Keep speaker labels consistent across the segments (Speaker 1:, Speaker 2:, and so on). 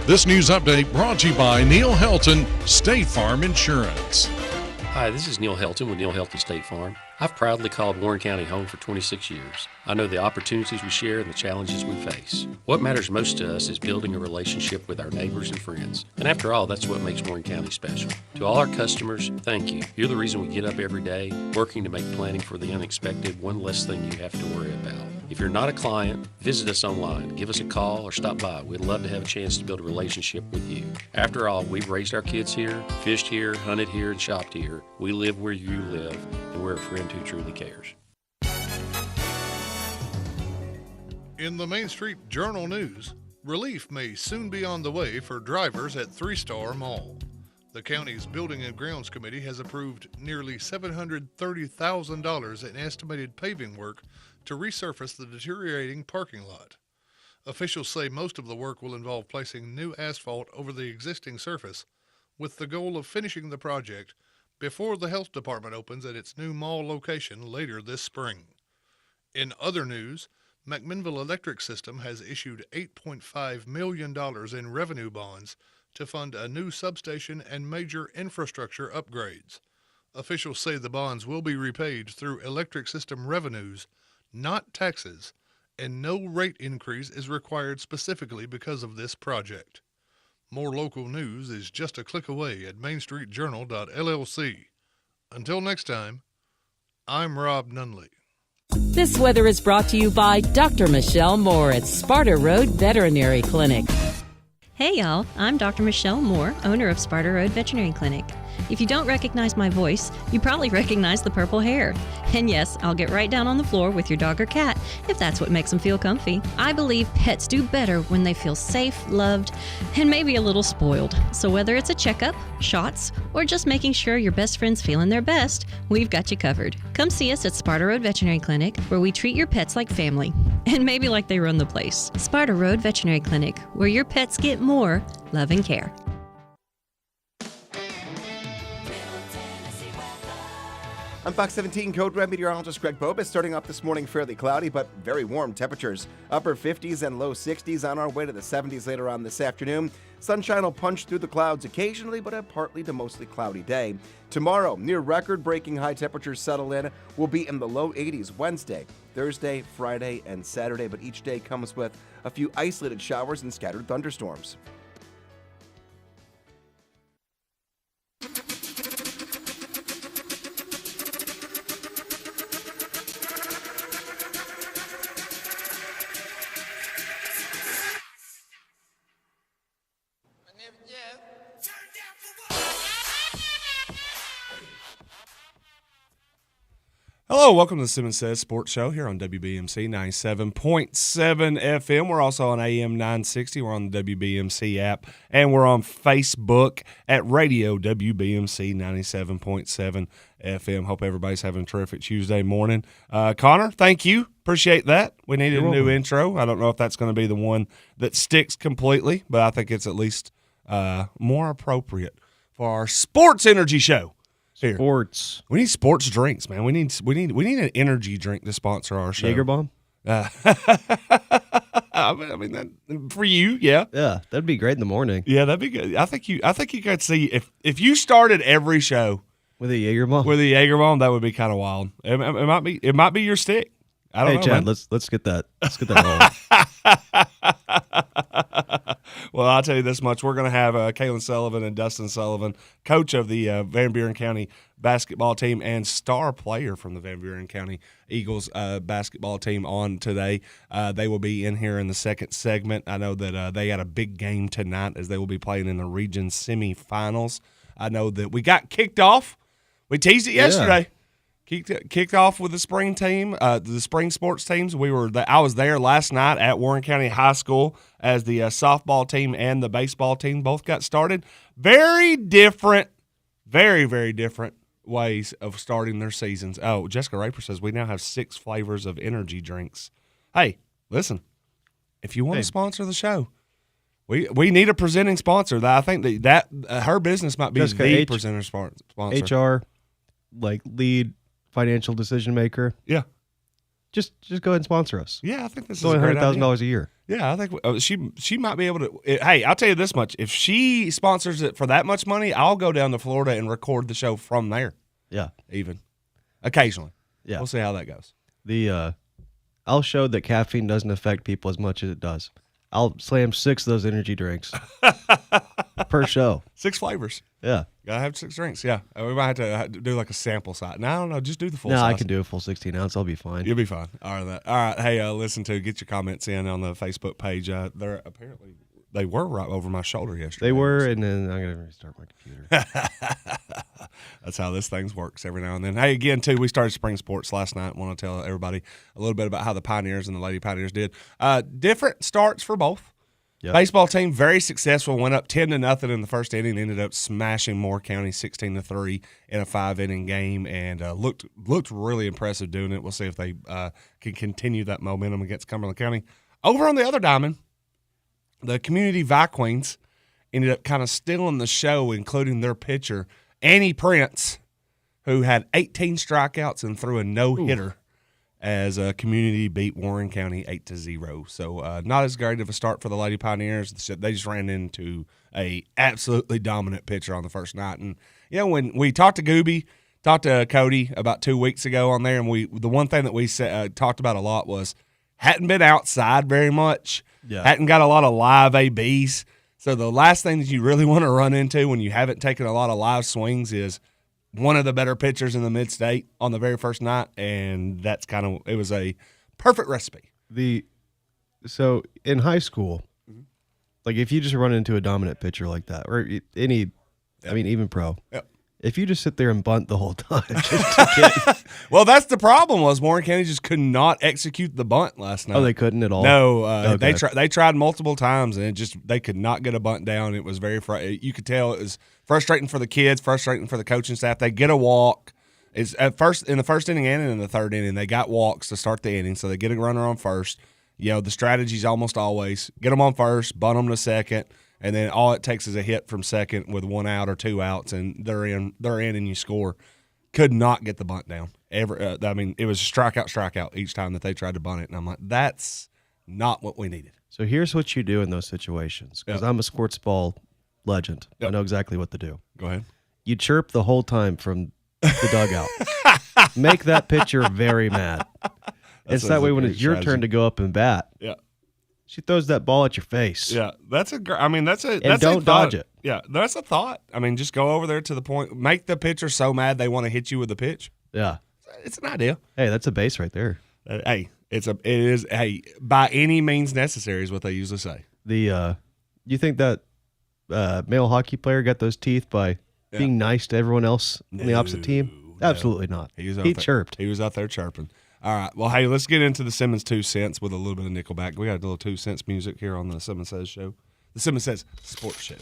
Speaker 1: This news update brought to you by Neil Helton, State Farm Insurance.
Speaker 2: Hi, this is Neil Helton with Neil Helton State Farm. I've proudly called Warren County home for 26 years. I know the opportunities we share and the challenges we face. What matters most to us is building a relationship with our neighbors and friends. And after all, that's what makes Warren County special. To all our customers, thank you. You're the reason we get up every day, working to make planning for the unexpected one less thing you have to worry about. If you're not a client, visit us online, give us a call, or stop by. We'd love to have a chance to build a relationship with you. After all, we've raised our kids here, fished here, hunted here, and shopped here. We live where you live, and we're a friend who truly cares.
Speaker 3: In the Main Street Journal News, relief may soon be on the way for drivers at Three Star Mall. The county's Building and Grounds Committee has approved nearly $730,000 in estimated paving work to resurface the deteriorating parking lot. Officials say most of the work will involve placing new asphalt over the existing surface, with the goal of finishing the project before the health department opens at its new mall location later this spring. In other news, McMinnville Electric System has issued $8.5 million in revenue bonds to fund a new substation and major infrastructure upgrades. Officials say the bonds will be repaid through electric system revenues, not taxes, and no rate increase is required specifically because of this project. More local news is just a click away at mainstreetjournal.llc. Until next time, I'm Rob Nunley.
Speaker 4: This weather is brought to you by Dr. Michelle Moore at Sparta Road Veterinary Clinic.
Speaker 5: Hey y'all, I'm Dr. Michelle Moore, owner of Sparta Road Veterinary Clinic. If you don't recognize my voice, you probably recognize the purple hair. And yes, I'll get right down on the floor with your dog or cat if that's what makes them feel comfy. I believe pets do better when they feel safe, loved, and maybe a little spoiled. So whether it's a checkup, shots, or just making sure your best friend's feeling their best, we've got you covered. Come see us at Sparta Road Veterinary Clinic, where we treat your pets like family, and maybe like they run the place. Sparta Road Veterinary Clinic, where your pets get more love and care.
Speaker 6: I'm Fox 17 Code Red meteorologist Greg Bobus. Starting off this morning fairly cloudy, but very warm temperatures. Upper 50s and low 60s, on our way to the 70s later on this afternoon. Sunshine will punch through the clouds occasionally, but a partly to mostly cloudy day. Tomorrow, near record-breaking high temperatures settle in. We'll be in the low 80s Wednesday, Thursday, Friday, and Saturday, but each day comes with a few isolated showers and scattered thunderstorms.
Speaker 7: Hello, welcome to the Simmons Says Sports Show here on WBMC 97.7 FM. We're also on AM 960. We're on the WBMC app, and we're on Facebook at Radio WBMC 97.7 FM. Hope everybody's having a terrific Tuesday morning. Connor, thank you. Appreciate that. We needed a new intro. I don't know if that's going to be the one that sticks completely, but I think it's at least more appropriate for our sports energy show. Here.
Speaker 8: Sports.
Speaker 7: We need sports drinks, man. We need an energy drink to sponsor our show.
Speaker 8: Jaeger bomb.
Speaker 7: I mean that, for you, yeah.
Speaker 8: Yeah, that'd be great in the morning.
Speaker 7: Yeah, that'd be good. I think you could see if you started every show
Speaker 8: with a Jaeger bomb.
Speaker 7: With a Jaeger bomb, that would be kind of wild. It might be your stick. I don't know.
Speaker 8: Hey, Chad,
Speaker 7: man.
Speaker 8: let's get that. Let's get that rolling.
Speaker 7: Well, I'll tell you this much. We're going to have Callyn Sullivan and Dustin Sullivan, coach of the Van Buren County basketball team and star player from the Van Buren County Eagles basketball team, on today. They will be in here in the second segment. I know that they got a big game tonight as they will be playing in the region semifinals. I know that we got kicked off. We teased it yesterday. Kicked off with the spring team, the spring sports teams. I was there last night at Warren County High School as the softball team and the baseball team both got started. Very different, very, very different ways of starting their seasons. Oh, Jessica Raper says we now have 6 flavors of energy drinks. Hey, listen, if you want to sponsor the show, we need a presenting sponsor. I think that her business might be
Speaker 8: Jessica
Speaker 7: the presenter sponsor.
Speaker 8: HR, like lead financial decision maker.
Speaker 7: Yeah.
Speaker 9: Just go ahead and sponsor us.
Speaker 7: Yeah, I think this
Speaker 9: It's
Speaker 7: is
Speaker 9: only
Speaker 7: a great idea.
Speaker 9: $100,000 a year.
Speaker 7: Yeah, I think she might be able to. Hey, I'll tell you this much: if she sponsors it for that much money, I'll go down to Florida and record the show from there.
Speaker 9: Yeah,
Speaker 7: even occasionally.
Speaker 9: Yeah,
Speaker 7: we'll see how that goes.
Speaker 9: I'll show that caffeine doesn't affect people as much as it does. I'll slam 6 of those energy drinks per show.
Speaker 7: 6 flavors.
Speaker 9: Yeah.
Speaker 7: Gotta have 6 drinks. Yeah. We might have to do like a sample size. No, I don't know. Just do the full size.
Speaker 9: No, I can do a full 16 ounce. I'll be fine.
Speaker 7: You'll be fine. All right. Hey, listen to get your comments in on the Facebook page. They're apparently they were right over my shoulder yesterday.
Speaker 9: They were, and then I'm gonna restart my computer.
Speaker 7: That's how this thing works every now and then. Hey, again, too, we started spring sports last night. Want to tell everybody a little bit about how the Pioneers and the Lady Pioneers did. Different starts for both. Yep. Baseball team very successful. Went up 10-0 in the first inning. Ended up smashing Moore County 16-3 in a 5-inning game, and looked really impressive doing it. We'll see if they can continue that momentum against Cumberland County. Over on the other diamond, the Community Queens ended up kind of stealing the show, including their pitcher Annie Prince, who had 18 strikeouts and threw a no-hitter. As Community beat Warren County 8-0. So not as great of a start for the Lady Pioneers. They just ran into a absolutely dominant pitcher on the first night. And, when we talked to Cody about 2 weeks ago on there, and the one thing that we talked about a lot was hadn't been outside very much, hadn't got a lot of live ABs. So the last thing that you really want to run into when you haven't taken a lot of live swings is one of the better pitchers in the mid-state on the very first night, and that's it was a perfect recipe.
Speaker 9: So in high school, like if you just run into a dominant pitcher like that, or even pro, if you just sit there and bunt the whole time, just to get
Speaker 7: well, that's the problem. Was Warren County just could not execute the bunt last night?
Speaker 9: Oh, they couldn't at all.
Speaker 7: No,
Speaker 9: okay.
Speaker 7: They tried multiple times, and they could not get a bunt down. It was very you could tell it was frustrating for the kids, frustrating for the coaching staff. They get a walk. It's in the first inning and in the third inning, they got walks to start the inning, so they get a runner on first. The strategy's almost always get them on first, bunt them to second. And then all it takes is a hit from second with 1 out or 2 outs, and they're in, and you score. Could not get the bunt down. It was strikeout each time that they tried to bunt it. And I'm like, that's not what we needed.
Speaker 9: So here's what you do in those situations, because I'm a sports ball legend. I know exactly what to do.
Speaker 7: Go ahead.
Speaker 9: You chirp the whole time from the dugout. Make that pitcher very mad. It's that way when it's your turn to go up and bat.
Speaker 7: Yeah.
Speaker 9: She throws that ball at your face.
Speaker 7: Yeah, that's a
Speaker 9: don't dodge it.
Speaker 7: Yeah, that's a thought. Just go over there to the point, make the pitcher so mad they want to hit you with the pitch.
Speaker 9: Yeah,
Speaker 7: it's an idea.
Speaker 9: Hey, that's a base right there.
Speaker 7: It is by any means necessary is what they usually say.
Speaker 9: You think that male hockey player got those teeth by being nice to everyone else on the opposite team? Absolutely not. He chirped.
Speaker 7: He was out there chirping. All right. Well, hey, let's get into the Simmons 2 cents with a little bit of Nickelback. We got a little 2 cents music here on the Simmons Says show. The Simmons Says Sports Show.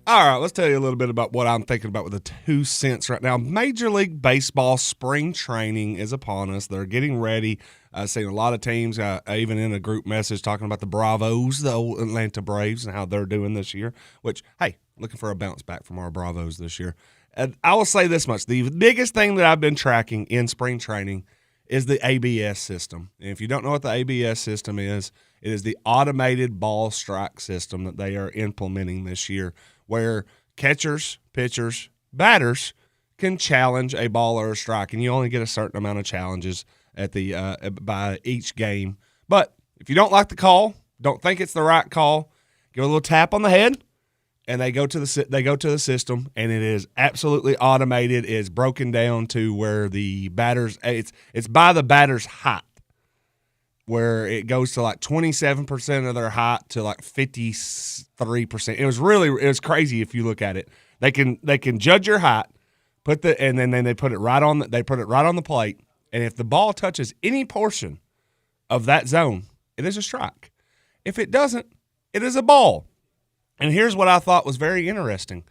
Speaker 7: All right, let's tell you a little bit about what I'm thinking about with the 2 cents right now. Major League Baseball spring training is upon us. They're getting ready. I've seen a lot of teams, even in a group message, talking about the Bravos, the old Atlanta Braves, and how they're doing this year, which, hey, looking for a bounce back from our Bravos this year. And I will say this much. The biggest thing that I've been tracking in spring training is the ABS system. And if you don't know what the ABS system is, it is the automated ball strike system that they are implementing this year, where catchers, pitchers, batters can challenge a ball or a strike, and you only get a certain amount of challenges at the by each game. But if you don't like the call, don't think it's the right call, give a little tap on the head, and they go to the system, and it is absolutely automated. It is broken down to where the batters it's by the batter's height, where it goes to like 27% of their height to like 53%. It was crazy if you look at it. They can judge your height, and then they put it right on the plate, and if the ball touches any portion of that zone, it is a strike. If it doesn't, it is a ball. And here's what I thought was very interesting.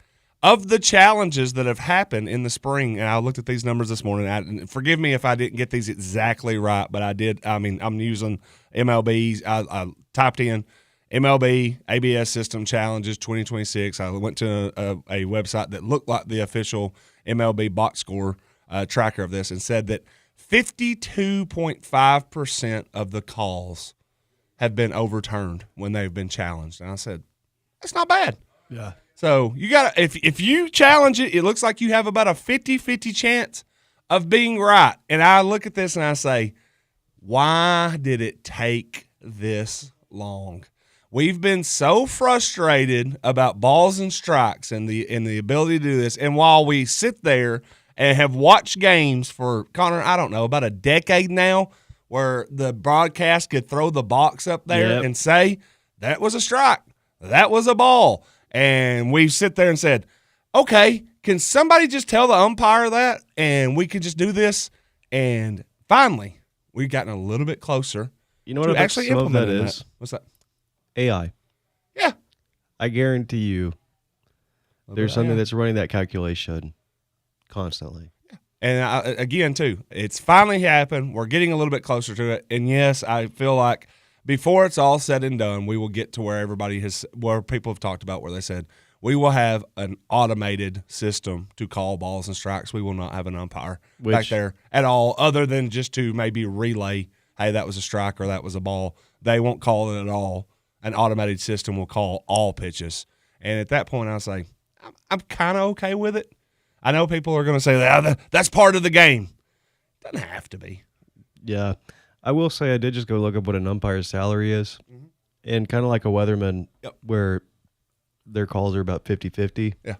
Speaker 7: Of the challenges that have happened in the spring, and I looked at these numbers this morning. Forgive me if I didn't get these exactly right, but I did. I'm using MLBs. I typed in MLB ABS System Challenges 2026. I went to a website that looked like the official MLB box score tracker of this and said that 52.5% of the calls have been overturned when they've been challenged. And I said, that's not bad.
Speaker 9: Yeah.
Speaker 7: So you got to, if you challenge it, it looks like you have about a 50-50 chance of being right. And I look at this and I say, why did it take this long? We've been so frustrated about balls and strikes and the ability to do this. And while we sit there and have watched games for, Connor, I don't know, about a decade now, where the broadcast could throw the box up there and say, that was a strike, that was a ball. And we sit there and said, okay, can somebody just tell the umpire that and we could just do this? And finally, we've gotten a little bit closer.
Speaker 9: You know what
Speaker 7: actually
Speaker 9: some of that
Speaker 7: implementing
Speaker 9: is?
Speaker 7: that. What's that?
Speaker 9: AI.
Speaker 7: Yeah.
Speaker 9: I guarantee you there's something that's running that calculation constantly.
Speaker 7: And again, too, it's finally happened. We're getting a little bit closer to it. And, yes, I feel like before it's all said and done, we will get to where where people have talked about where they said, we will have an automated system to call balls and strikes. We will not have an umpire back there at all, other than just to maybe relay, hey, that was a strike or that was a ball. They won't call it at all. An automated system will call all pitches. And at that point, I'll say, I'm kind of okay with it. I know people are going to say that's part of the game. Doesn't have to be.
Speaker 9: Yeah. I will say I did just go look up what an umpire's salary is. Mm-hmm. And kind of like a weatherman where their calls are about 50-50.
Speaker 7: Yeah.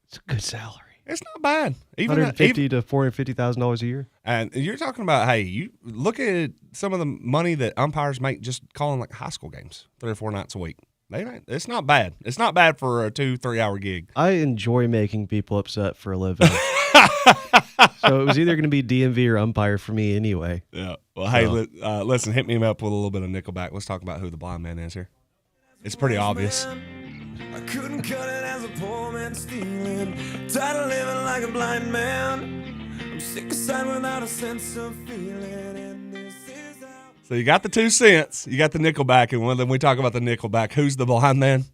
Speaker 9: It's a good salary.
Speaker 7: It's not bad. Even
Speaker 9: $150,000 to $450,000 a year.
Speaker 7: And you're talking about, hey, you look at some of the money that umpires make just calling like high school games 3 or 4 nights a week. It's not bad. It's not bad for a 2-3 hour gig.
Speaker 9: I enjoy making people upset for a living. So it was either going to be DMV or umpire for me anyway.
Speaker 7: Yeah. Well, hey, listen, hit me up with a little bit of Nickelback. Let's talk about who the blind man is here. It's pretty obvious.
Speaker 10: I couldn't cut it as a poor man stealing. Tired of living like a blind man. I'm sick aside without a sense of feeling. And this is how.
Speaker 7: So you got the 2 cents. You got the Nickelback. And when we talk about the Nickelback, who's the blind man?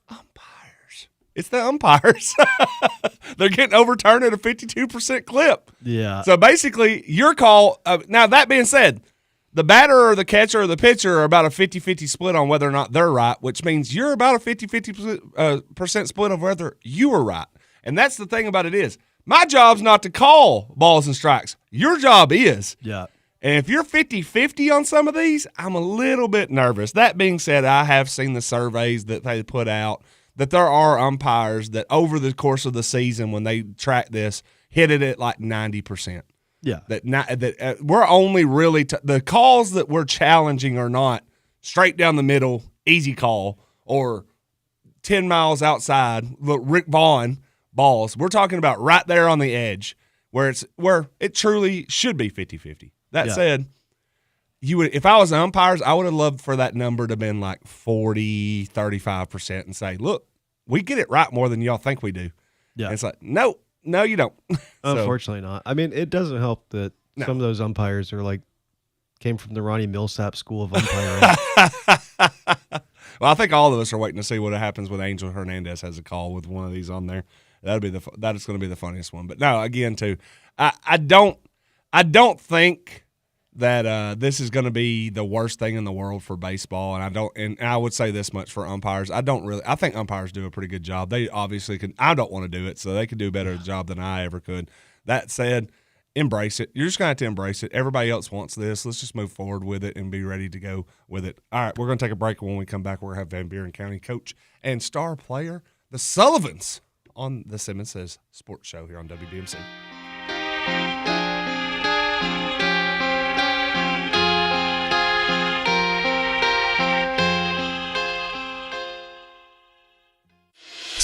Speaker 7: Umpires. It's the umpires. They're getting overturned at a 52% clip.
Speaker 9: Yeah.
Speaker 7: So basically, your call. Now, that being said, the batter or the catcher or the pitcher are about a 50-50 split on whether or not they're right, which means you're about a 50-50% split of whether you were right. And that's the thing about it is, my job's not to call balls and strikes. Your job is.
Speaker 9: Yeah.
Speaker 7: And if you're 50-50 on some of these, I'm a little bit nervous. That being said, I have seen the surveys that they put out that there are umpires that over the course of the season when they track this, hit it at like 90%.
Speaker 9: Yeah.
Speaker 7: That we're only really the calls that we're challenging are not straight down the middle, easy call, or 10 miles outside, Rick Vaughn balls. We're talking about right there on the edge where it truly should be 50-50. That said, if I was the umpires, I would have loved for that number to have been like 40, 35% and say, look, we get it right more than y'all think we do.
Speaker 9: Yeah.
Speaker 7: And it's like, no, you don't.
Speaker 9: Unfortunately not. I mean, it doesn't help that some of those umpires are came from the Ronnie Millsap school of umpiring.
Speaker 7: Well, I think all of us are waiting to see what happens when Angel Hernandez has a call with one of these on there. That is going to be the funniest one. But no, again, too, I don't think that this is going to be the worst thing in the world for baseball, and I would say this much for umpires. I think umpires do a pretty good job. They obviously can. I don't want to do it, so they can do a better job than I ever could. That said, embrace it. You're just going to have to embrace it. Everybody else wants this. Let's just move forward with it and be ready to go with it. All right, we're going to take a break. When we come back, we're going to have Van Buren County coach and star player, the Sullivans, on the Simmons Says Sports Show here on WBMC.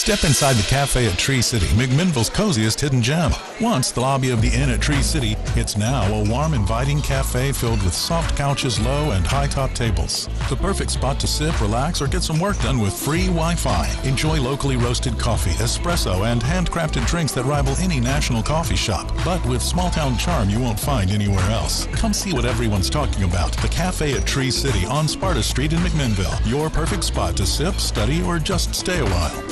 Speaker 11: Step inside the cafe at Tree City, McMinnville's coziest hidden gem. Once the lobby of the inn at Tree City, it's now a warm, inviting cafe filled with soft couches, low and high-top tables. The perfect spot to sip, relax, or get some work done with free Wi-Fi. Enjoy locally roasted coffee, espresso, and handcrafted drinks that rival any national coffee shop, but with small-town charm you won't find anywhere else. Come see what everyone's talking about. The cafe at Tree City on Sparta Street in McMinnville. Your perfect spot to sip, study, or just stay a while.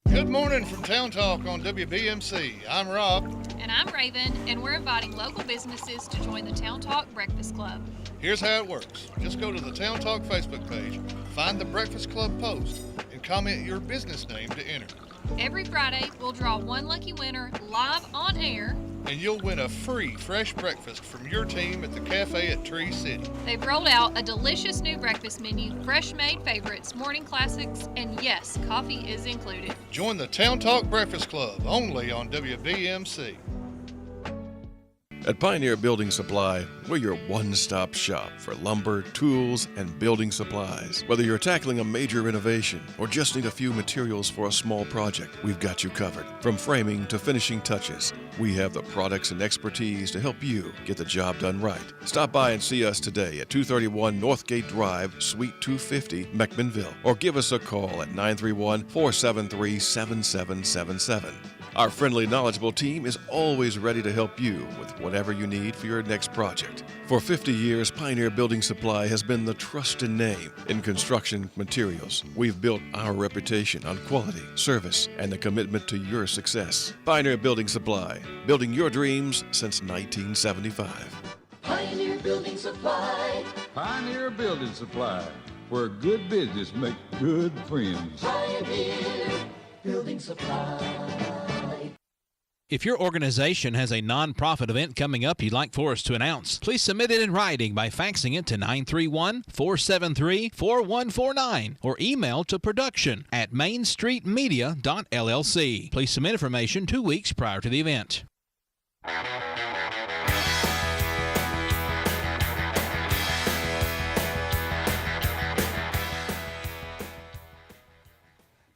Speaker 3: Good morning from Town Talk on WBMC. I'm Rob.
Speaker 12: And I'm Raven, and we're inviting local businesses to join the Town Talk Breakfast Club.
Speaker 3: Here's how it works. Just go to the Town Talk Facebook page, find the Breakfast Club post, and comment your business name to enter.
Speaker 12: Every Friday, we'll draw one lucky winner live on air.
Speaker 3: And you'll win a free fresh breakfast from your team at the cafe at Tree City.
Speaker 12: They've rolled out a delicious new breakfast menu, fresh-made favorites, morning classics, and yes, coffee is included.
Speaker 3: Join the Town Talk Breakfast Club, only on WBMC.
Speaker 13: At Pioneer Building Supply, we're your one-stop shop for lumber, tools, and building supplies. Whether you're tackling a major renovation or just need a few materials for a small project, we've got you covered. From framing to finishing touches, we have the products and expertise to help you get the job done right. Stop by and see us today at 231 Northgate Drive, Suite 250, McMinnville, or give us a call at 931-473-7777. Our friendly, knowledgeable team is always ready to help you with whatever you need for your next project. For 50 years, Pioneer Building Supply has been the trusted name in construction materials. We've built our reputation on quality, service, and the commitment to your success. Pioneer Building Supply, building your dreams since 1975.
Speaker 10: Pioneer Building Supply.
Speaker 14: Pioneer Building Supply, where good business makes good friends.
Speaker 10: Pioneer Building Supply.
Speaker 15: If your organization has a nonprofit event coming up you'd like for us to announce, please submit it in writing by faxing it to 931-473-4149 or email to production@mainstreetmedia.llc. Please submit information 2 weeks prior to the event.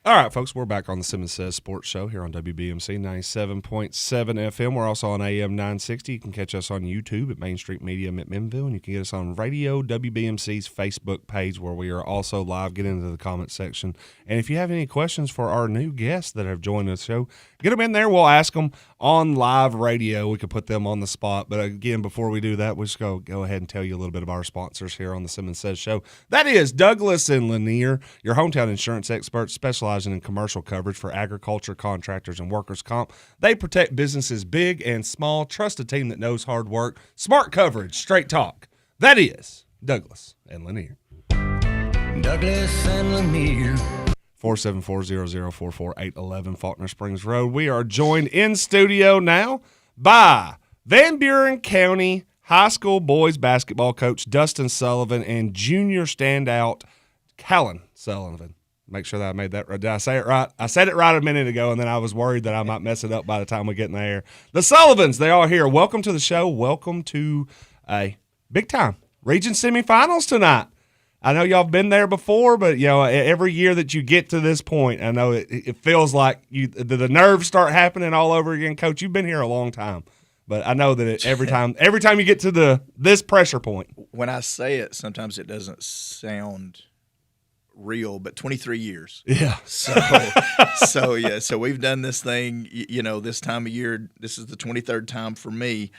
Speaker 7: All right, folks, we're back on the Simmons Says Sports Show here on WBMC 97.7 FM. We're also on AM 960. You can catch us on YouTube at Main Street Media McMinnville, and you can get us on Radio WBMC's Facebook page where we are also live. Get into the comment section. And if you have any questions for our new guests that have joined the show, get them in there. We'll ask them on live radio. We could put them on the spot. But again, before we do that, we'll just go ahead and tell you a little bit of our sponsors here on the Simmons Says Show. That is Douglas and Lanier, your hometown insurance experts specializing in commercial coverage for agriculture, contractors, and workers' comp. They protect businesses big and small. Trust a team that knows hard work. Smart coverage, straight talk. That is Douglas and Lanier.
Speaker 10: Douglas and Lanier.
Speaker 7: 474-0044-811 Faulkner Springs Road. We are joined in studio now by Van Buren County High School boys basketball coach Dustin Sullivan and junior standout Callyn Sullivan. Make sure that I made that right. Did I say it right? I said it right a minute ago, and then I was worried that I might mess it up by the time we get in the air. The Sullivans, they are here. Welcome to the show. Welcome to a big-time region semifinals tonight. I know y'all have been there before, but you know every year that you get to this point, I know it feels like the nerves start happening all over again. Coach, you've been here a long time, but I know that every time you get to this pressure point.
Speaker 16: When I say it, sometimes it doesn't sound real, but 23 years.
Speaker 7: Yeah.
Speaker 16: So we've done this thing, this time of year. This is the 23rd time for me.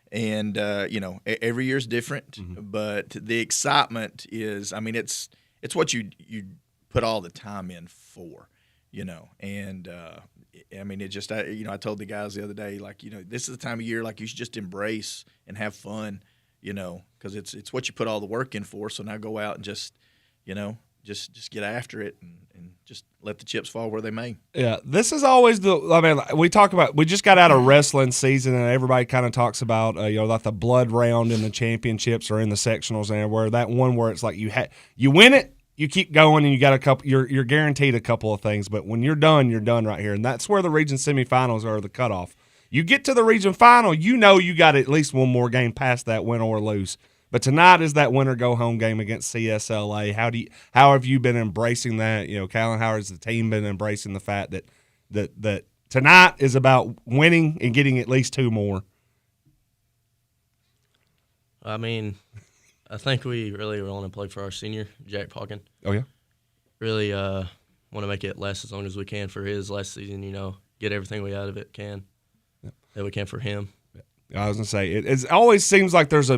Speaker 16: And, every year is different, but the excitement is, it's what you put all the time in for, and, it just, I told the guys the other day, this is the time of year, you should just embrace and have fun, because it's what you put all the work in for. So now go out and just just get after it and just let the chips fall where they may.
Speaker 7: Yeah, this is always we just got out of wrestling season, and everybody kind of talks about, like the blood round in the championships or in the sectionals, and where it's like you win it, you keep going, and you got a couple, you're guaranteed a couple of things, but when you're done right here. And that's where the region semifinals are the cutoff. You get to the region final, you got at least one more game past that, win or lose. But tonight is that winner go home game against CSLA. How have you been embracing that? Callyn, how has the team been embracing the fact that tonight is about winning and getting at least 2 more?
Speaker 17: I mean, I think we really want to play for our senior, Jack Pockin.
Speaker 7: Oh, yeah?
Speaker 17: Really want to make it last as long as we can for his last season, get everything we out of it that we can for him.
Speaker 7: I was going to say, it always seems like there's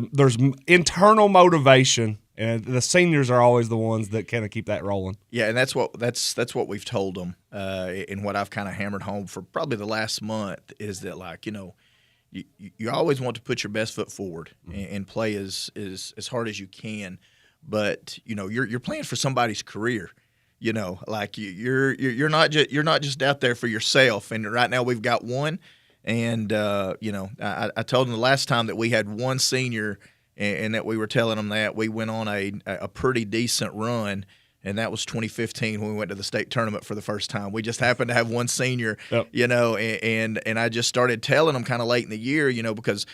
Speaker 7: internal motivation, and the seniors are always the ones that kind of keep that rolling.
Speaker 16: Yeah, and that's what we've told them, and what I've kind of hammered home for probably the last month is that, like, you always want to put your best foot forward and play as hard as you can, but you're playing for somebody's career. Like you're not just out there for yourself. And right now we've got one. And, I told them the last time that we had one senior and that we were telling them that we went on a pretty decent run, and that was 2015 when we went to the state tournament for the first time. We just happened to have one senior, and I just started telling them kind of late in the year, because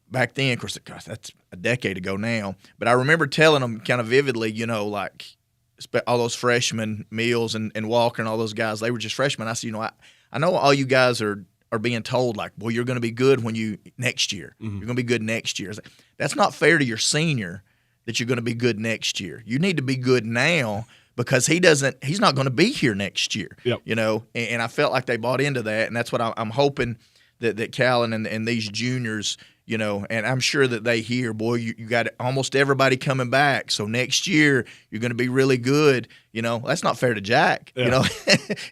Speaker 16: back then, of course, gosh, that's a decade ago now, but I remember telling them kind of vividly, like all those freshmen, Mills and Walker and all those guys, they were just freshmen. I said, I know all you guys are being told, like, well, you're going to be good next year.
Speaker 7: Mm-hmm.
Speaker 16: You're going to be good next year. That's not fair to your senior that you're going to be good next year. You need to be good now because he's not going to be here next year.
Speaker 7: Yep.
Speaker 16: And I felt like they bought into that, and that's what I'm hoping that Callyn and these juniors, and I'm sure that they hear, boy, you got almost everybody coming back, so next year you're going to be really good. That's not fair to Jack.
Speaker 7: Yeah.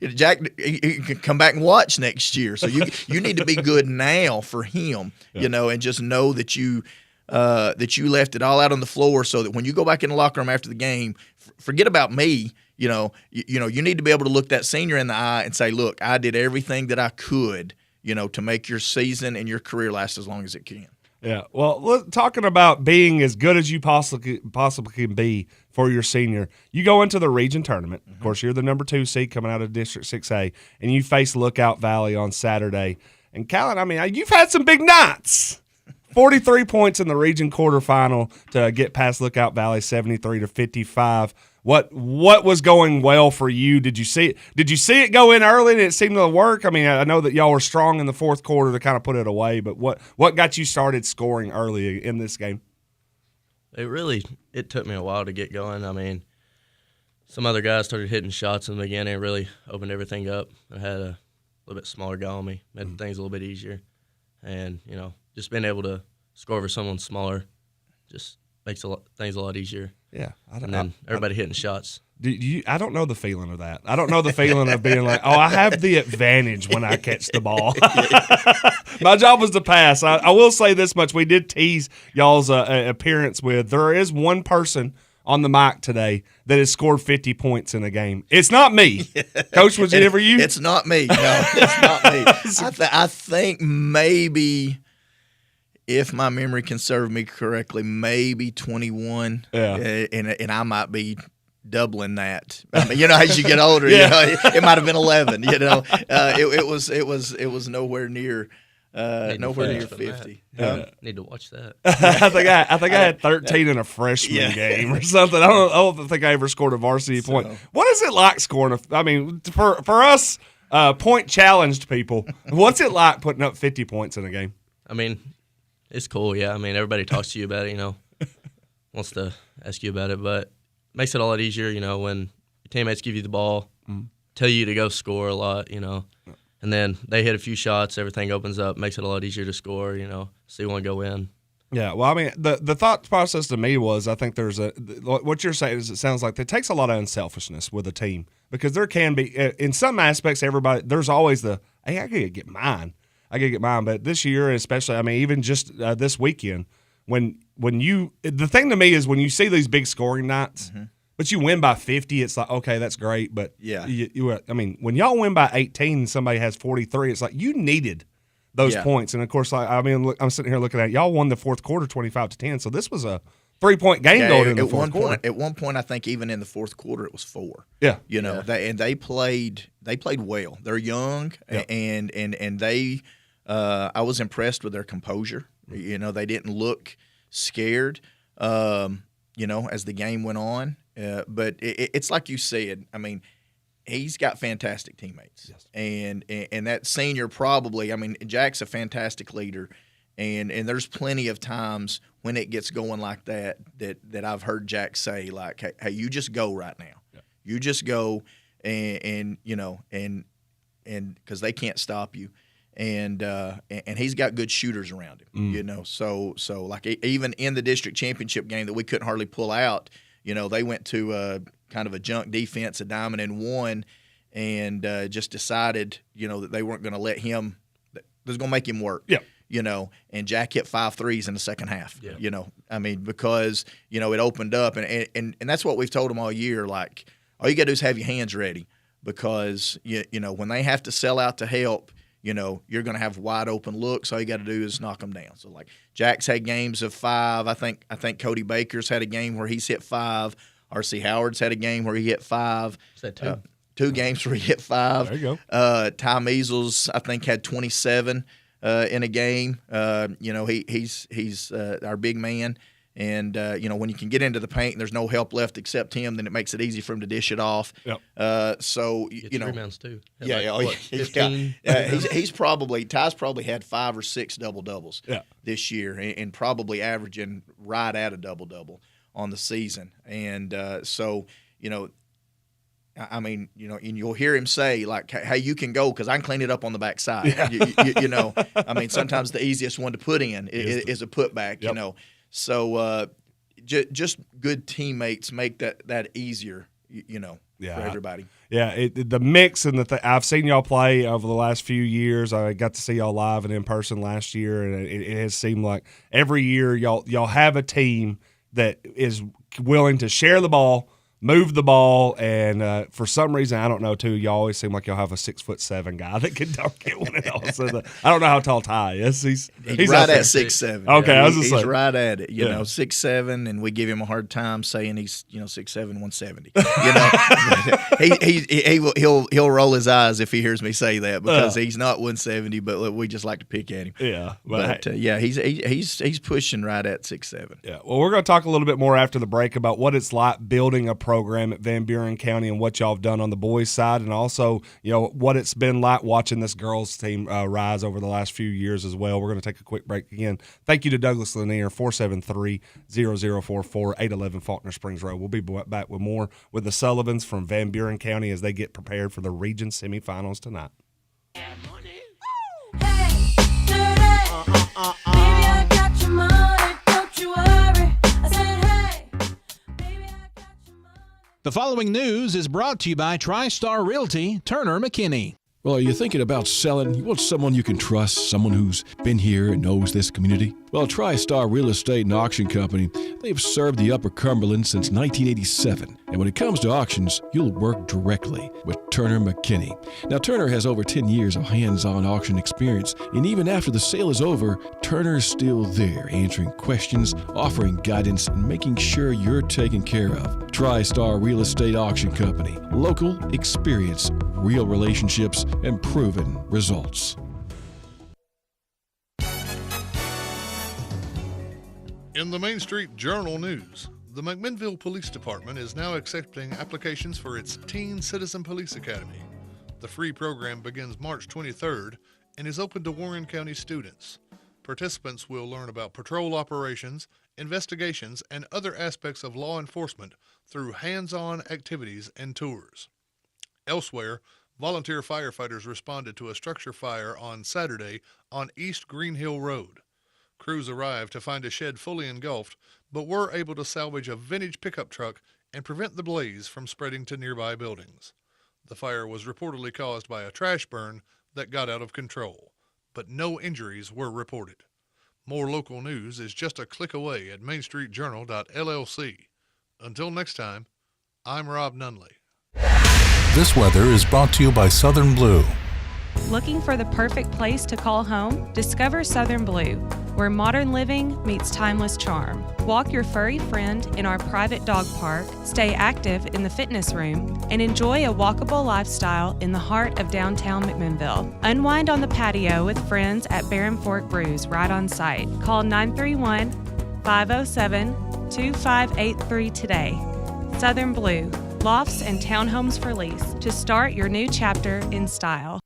Speaker 16: Jack, he can come back and watch next year. So you need to be good now for him, and just know that you left it all out on the floor, so that when you go back in the locker room after the game, forget about me. You need to be able to look that senior in the eye and say, look, I did everything that I could, to make your season and your career last as long as it can.
Speaker 7: Yeah. Well, talking about being as good as you possibly can be for your senior, you go into the region tournament. Of course, you're the number 2 seed coming out of District 6A, and you face Lookout Valley on Saturday. And Callyn, you've had some big nights. 43 points in the region quarterfinal to get past Lookout Valley, 73-55. What was going well for you? Did you see it go in early and it seemed to work? I know that y'all were strong in the fourth quarter to kind of put it away, but what got you started scoring early in this game?
Speaker 17: It took me a while to get going. Some other guys started hitting shots in the beginning. It really opened everything up. I had a little bit smaller guy on me, made things a little bit easier. And, just being able to score over someone smaller just makes things a lot easier.
Speaker 7: Yeah.
Speaker 17: And then everybody hitting shots.
Speaker 7: I don't know the feeling of that. I don't know the feeling of being like, I have the advantage when I catch the ball. My job was to pass. I will say this much. We did tease y'all's appearance with, there is one person on the mic today that has scored 50 points in a game. It's not me. Coach, was it ever you?
Speaker 16: It's not me. No, it's not me. I think maybe, if my memory can serve me correctly, maybe 21.
Speaker 7: Yeah.
Speaker 16: And I might be doubling that. As you get older, it might have been 11. It was nowhere near. Nowhere near 50.
Speaker 17: Need to watch that.
Speaker 7: I think I had 13 in a freshman game or something. I don't think I ever scored a varsity point. What is it like scoring? For us point challenged people, what's it like putting up 50 points in a game?
Speaker 17: It's cool. Yeah. Everybody talks to you about it. Wants to ask you about it, but makes it a lot easier. When your teammates give you the ball, tell you to go score a lot. And then they hit a few shots, everything opens up, makes it a lot easier to score, so you want to go in.
Speaker 7: Yeah, well, the thought process to me was, I think what you're saying is, it sounds like it takes a lot of unselfishness with a team, because there can be, in some aspects, there's always hey, I got to get mine. But this year, especially, even just this weekend, the thing to me is when you see these big scoring nights, but you win by 50, it's like, okay, that's great. But
Speaker 16: yeah,
Speaker 7: when y'all win by 18 and somebody has 43, it's like you needed those points. And of course, I'm sitting here looking at it. Y'all won the fourth quarter 25-10, so this was a 3-point game going in the fourth quarter.
Speaker 16: At one point, I think even in the fourth quarter, it was 4.
Speaker 7: Yeah,
Speaker 16: they played well. They're young, and they. I was impressed with their composure. They didn't look scared. as the game went on. But it's like you said. I mean, he's got fantastic teammates, yes. and that senior probably. I mean, Jack's a fantastic leader, and there's plenty of times when it gets going like that I've heard Jack say like, hey, you just go right now. Yeah. You just go, and because they can't stop you. And he's got good shooters around him, So like even in the district championship game that we couldn't hardly pull out, they went to kind of a junk defense, a diamond and one, and just decided, that they weren't going to let him. They was going to make him work. Yeah. And Jack hit 5 threes in the second half. Yeah. I mean, because it opened up, and that's what we've told them all year. Like, all you got to do is have your hands ready, because when they have to sell out to help. You're going to have wide open looks. All you got to do is knock them down. So, like, Jack's had games of 5. I think Cody Baker's had a game where he's hit 5. R.C. Howard's had a game where he hit 5. Is that 2? 2 games where he hit 5. There you go. Ty Measles, I think, had 27 in a game. He's our big man. And, when you can get into the paint and there's no help left except him, then it makes it easy for him to dish it off. Yep. So,
Speaker 17: rebounds too.
Speaker 16: Ty's probably had 5 or 6 double-doubles this year, and probably averaging right at a double-double on the season. And I mean, and you'll hear him say, like, hey, you can go because I can clean it up on the backside. Yeah. I mean, sometimes the easiest one to put in is a putback,
Speaker 7: Yep.
Speaker 16: So just good teammates make that easier, for everybody.
Speaker 7: Yeah, the mix and I've seen y'all play over the last few years. I got to see y'all live and in person last year, and it has seemed like every year y'all have a team that is willing to share the ball, move the ball, and for some reason, I don't know, too, you always seem like you'll have a 6'7" guy that can dunk it when it all said. I don't know how tall Ty is. He's
Speaker 16: right at 6'7".
Speaker 7: Okay, I was just
Speaker 16: he's
Speaker 7: like,
Speaker 16: right at it. 6'7", and we give him a hard time saying he's 6'7", 170. He'll roll his eyes if he hears me say that, because he's not 170, but we just like to pick at him.
Speaker 7: Yeah,
Speaker 16: but he's pushing right at 6'7".
Speaker 7: Yeah. Well, we're going to talk a little bit more after the break about what it's like building a program at Van Buren County and what y'all have done on the boys' side, and also what it's been like watching this girls team rise over the last few years as well. We're going to take a quick break again. Thank you to Douglas Lanier, 473-0044, 811 Faulkner Springs Road. We'll be back with more with the Sullivans from Van Buren County as they get prepared for the region semifinals tonight.
Speaker 15: The following news is brought to you by TriStar Realty, Turner McKinney.
Speaker 13: Well, are you thinking about selling? You want someone you can trust, someone who's been here and knows this community? Well, TriStar Real Estate and Auction Company, they've served the Upper Cumberland since 1987. And when it comes to auctions, you'll work directly with Turner McKinney. Now, Turner has over 10 years of hands-on auction experience, and even after the sale is over, Turner's still there, answering questions, offering guidance, and making sure you're taken care of. TriStar Real Estate Auction Company. Local, experience, real relationships, and proven results.
Speaker 3: In the Main Street Journal news, the McMinnville Police Department is now accepting applications for its Teen Citizen Police Academy. The free program begins March 23rd and is open to Warren County students. Participants will learn about patrol operations, investigations, and other aspects of law enforcement through hands-on activities and tours. Elsewhere, volunteer firefighters responded to a structure fire on Saturday on East Green Hill Road. Crews arrived to find a shed fully engulfed, but were able to salvage a vintage pickup truck and prevent the blaze from spreading to nearby buildings. The fire was reportedly caused by a trash burn that got out of control, but no injuries were reported. More local news is just a click away at mainstreetjournal.llc. Until next time, I'm Rob Nunley.
Speaker 11: This weather is brought to you by Southern Blue.
Speaker 18: Looking for the perfect place to call home? Discover Southern Blue, where modern living meets timeless charm. Walk your furry friend in our private dog park, stay active in the fitness room, and enjoy a walkable lifestyle in the heart of downtown McMinnville. Unwind on the patio with friends at Barren Fork Brews right on site. Call 931-507-2727 2583 today. Southern Blue, lofts and townhomes for lease to start your new chapter in style.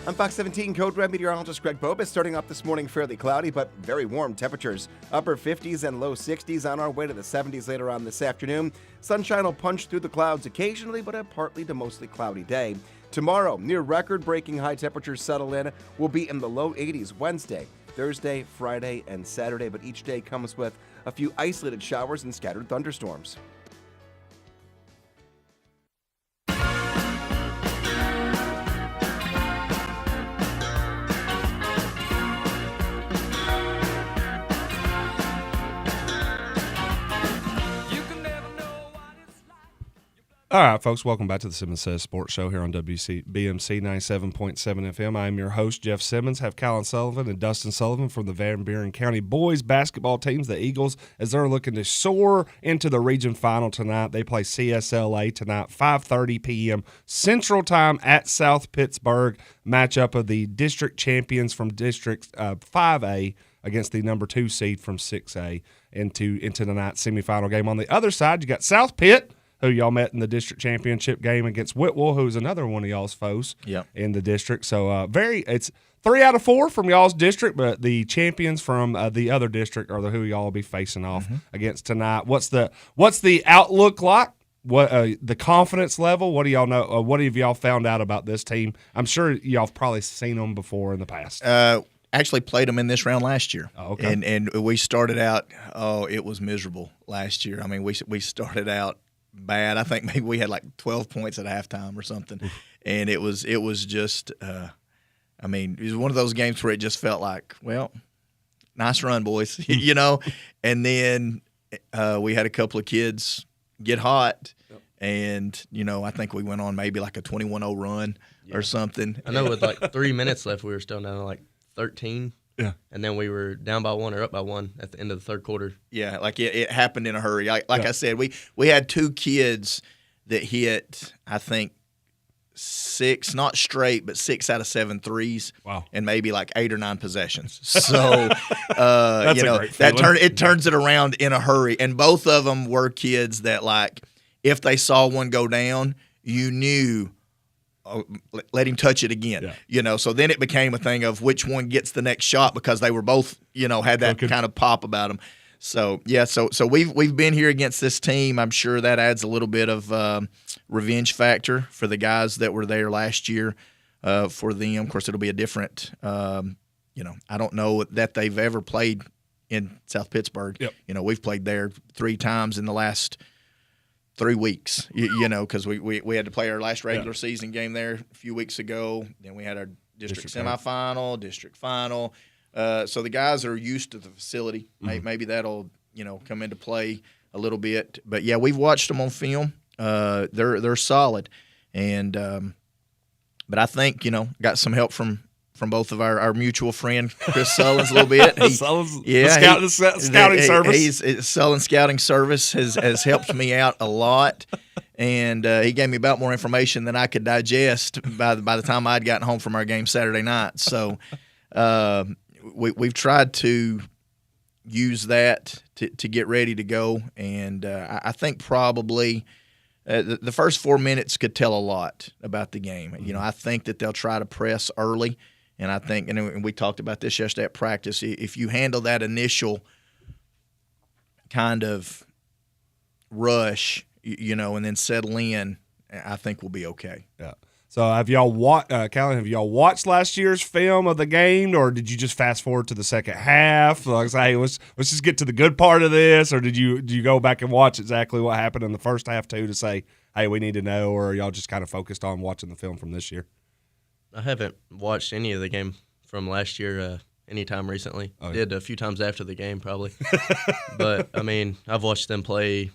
Speaker 6: I'm Fox 17 Code Red meteorologist Greg Bobus. Starting off this morning fairly cloudy, but very warm temperatures. Upper 50s and low 60s on our way to the 70s later on this afternoon. Sunshine will punch through the clouds occasionally, but a partly to mostly cloudy day. Tomorrow, near record-breaking high temperatures settle in. We'll be in the low 80s Wednesday, Thursday, Friday, and Saturday, but each day comes with a few isolated showers and scattered thunderstorms.
Speaker 7: All right, folks, welcome back to the Simmons Says Sports Show here on BMC 97.7 FM. I am your host, Jeff Simmons. Have Callyn Sullivan and Dustin Sullivan from the Van Buren County boys basketball teams, the Eagles, as they're looking to soar into the region final tonight. They play CSLA tonight, 5:30 p.m. Central Time at South Pittsburgh. Matchup of the district champions from District 5A against the number 2 seed from 6A into the night semifinal game. On the other side, you got South Pitt, who y'all met in the district championship game against Whitwell, who's another one of y'all's foes in the district. So it's 3 out of 4 from y'all's district, but the champions from the other district are who y'all will be facing off against tonight. What's the outlook like? What the confidence level? What do y'all know? What have y'all found out about this team? I'm sure y'all have probably seen them before in the past.
Speaker 16: Actually played them in this round last year.
Speaker 7: Oh, okay.
Speaker 16: And we started out, it was miserable last year. I mean, we started out bad. I think maybe we had like 12 points at halftime or something. And it was just I mean, it was one of those games where it just felt like, well, nice run, boys, you know. And then we had a couple of kids get hot, and you know, I think we went on maybe like a 21-0 run or something.
Speaker 17: I know with like 3 minutes left, we were still down to like 13.
Speaker 7: Yeah.
Speaker 17: And then we were down by 1 or up by 1 at the end of the third quarter.
Speaker 16: Yeah, like it happened in a hurry. Like I said, we had 2 kids that hit, I think, 6, not straight, but 6 out of 7 threes.
Speaker 7: Wow.
Speaker 16: And maybe like 8 or 9 possessions. So,
Speaker 7: That's
Speaker 16: you know,
Speaker 7: a great feeling.
Speaker 16: it turns it around in a hurry. And both of them were kids that, like, if they saw one go down, you knew, let him touch it again, you know. So then it became a thing of which one gets the next shot, because they were both, you know, had that kind of pop about them. So yeah, so we've been here against this team. I'm sure that adds a little bit of revenge factor for the guys that were there last year. For them, of course, it'll be a different. You know, I don't know that they've ever played in South Pittsburgh.
Speaker 7: Yep.
Speaker 16: You know, we've played there 3 times in the last 3 weeks, you know, because we had to play our last regular season game there a few weeks ago. Then we had our district semifinal, district final. So the guys are used to the facility. Maybe that'll, you know, come into play a little bit. But yeah, we've watched them on film. They're solid, and but I think, you know, got some help from both of our mutual friend Chris Sullivan's a little bit.
Speaker 7: Scouting service.
Speaker 16: Sullivan Scouting Service has helped me out a lot, and he gave me about more information than I could digest by the time I'd gotten home from our game Saturday night. So we've tried to use that to get ready to go, and I think probably the first 4 minutes could tell a lot about the game. You know, I think that they'll try to press early. And I think, and we talked about this yesterday at practice, if you handle that initial kind of rush, you know, and then settle in, I think we'll be okay.
Speaker 7: Yeah. So have y'all Callyn, have y'all watched last year's film of the game, or did you just fast forward to the second half? Like, say, hey, let's just get to the good part of this, or did you go back and watch exactly what happened in the first half too to say, hey, we need to know, or are y'all just kind of focused on watching the film from this year?
Speaker 17: I haven't watched any of the game from last year anytime recently. Did a few times after the game probably. But, I mean, I've watched them play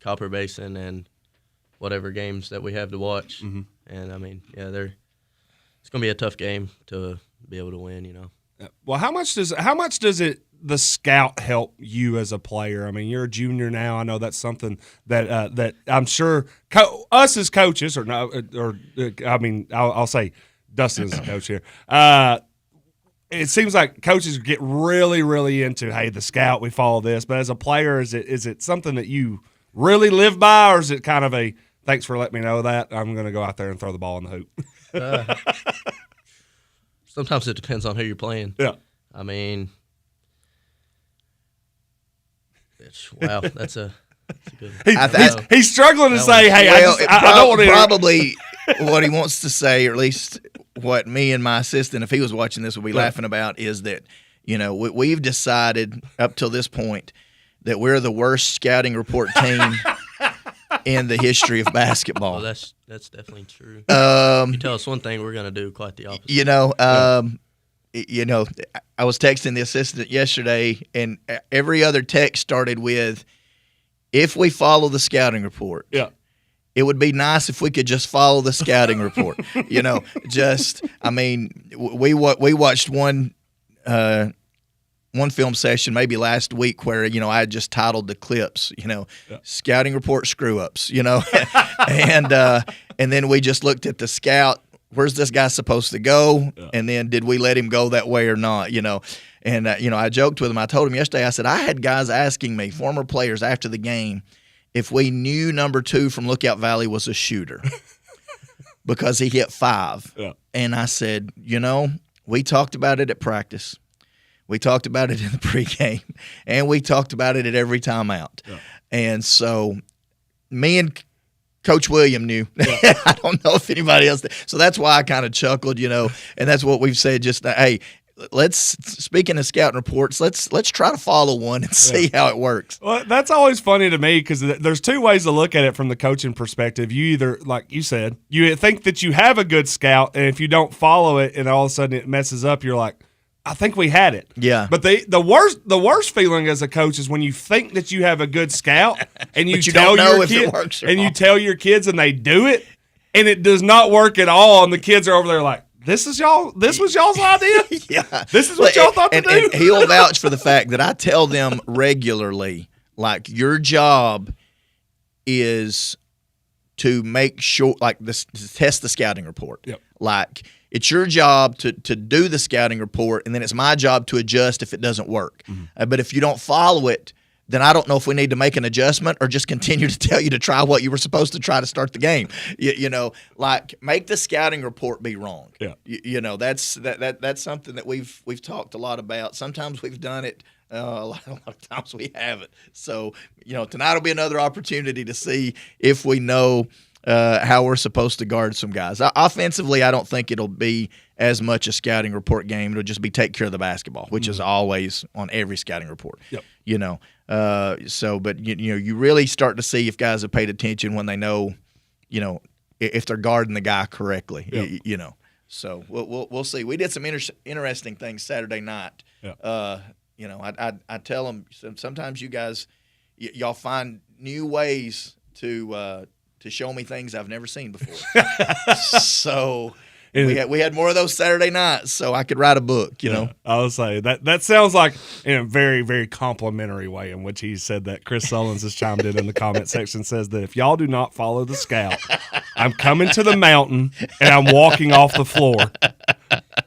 Speaker 17: Copper Basin and whatever games that we have to watch.
Speaker 7: Mm-hmm.
Speaker 17: And, I mean, yeah, it's going to be a tough game to be able to win, you know.
Speaker 7: Well, how much does the scout help you as a player? I mean, you're a junior now. I know that's something that I'm sure us as coaches, I'll say Dustin is the coach here. it seems like coaches get really, really into, hey, the scout, we follow this. But as a player, is it something that you really live by, or is it kind of a thanks for letting me know that I'm going to go out there and throw the ball in the hoop?
Speaker 17: Sometimes it depends on who you're playing.
Speaker 7: Yeah.
Speaker 17: I mean, wow, that's a good one.
Speaker 7: He's struggling to say, hey,
Speaker 16: well,
Speaker 7: I don't want to.
Speaker 16: Probably what he wants to say, or at least what me and my assistant, if he was watching this, would be laughing about, is that, we've decided up till this point that we're the worst scouting report team in the history of basketball.
Speaker 17: Well, that's definitely true. You tell us one thing, we're going to do quite the opposite.
Speaker 16: I was texting the assistant yesterday, and every other text started with, if we follow the scouting report.
Speaker 7: Yeah.
Speaker 16: It would be nice if we could just follow the scouting report. We watched one film session maybe last week where, I had just titled the clips, scouting report screw ups, and then we just looked at the scout. Where's this guy supposed to go? Yeah. And then did we let him go that way or not? And I joked with him. I told him yesterday, I said, I had guys asking me, former players after the game, if we knew number 2 from Lookout Valley was a shooter because he hit 5. Yeah. And I said, we talked about it at practice. We talked about it in the pregame, and we talked about it at every timeout. Yeah. And so me and Coach William knew. Yeah. I don't know if anybody else did. So that's why I kind of chuckled, and that's what we've said just, hey, speaking of scouting reports, let's try to follow one and see how it works.
Speaker 7: Well, that's always funny to me because there's two ways to look at it from the coaching perspective. You either, like you said, you think that you have a good scout, and if you don't follow it and all of a sudden it messes up, you're like, I think we had it.
Speaker 16: Yeah.
Speaker 7: But the worst feeling as a coach is when you think that you have a good scout and you tell your kids and you tell your kids and they do it and it does not work at all, and the kids are over there like, This was y'all's idea?
Speaker 16: Yeah.
Speaker 7: This is what y'all thought to do?
Speaker 16: And he'll vouch for the fact that I tell them regularly, like, your job is to make sure, like, to test the scouting report.
Speaker 7: Yep.
Speaker 16: Like, it's your job to do the scouting report, and then it's my job to adjust if it doesn't work. Mm-hmm. But if you don't follow it, then I don't know if we need to make an adjustment or just continue to tell you to try what you were supposed to try to start the game. Like, make the scouting report be wrong.
Speaker 7: Yeah.
Speaker 16: That's something that we've talked a lot about. Sometimes we've done it. A lot of times we haven't. So, tonight will be another opportunity to see if we know how we're supposed to guard some guys. Offensively, I don't think it'll be as much a scouting report game. It'll just be take care of the basketball, which is always on every scouting report.
Speaker 7: Yep.
Speaker 16: But you really start to see if guys have paid attention when they know, if they're guarding the guy correctly.
Speaker 7: Yep.
Speaker 16: So we'll see. We did some interesting things Saturday night.
Speaker 7: Yep.
Speaker 16: I tell them sometimes you guys y'all find new ways to show me things I've never seen before. So we had more of those Saturday nights, so I could write a book.
Speaker 7: I would say that sounds like in a very, very complimentary way in which he said that. Chris Sullins has chimed in the comment section, says that if y'all do not follow the scout, I'm coming to the mountain and I'm walking off the floor.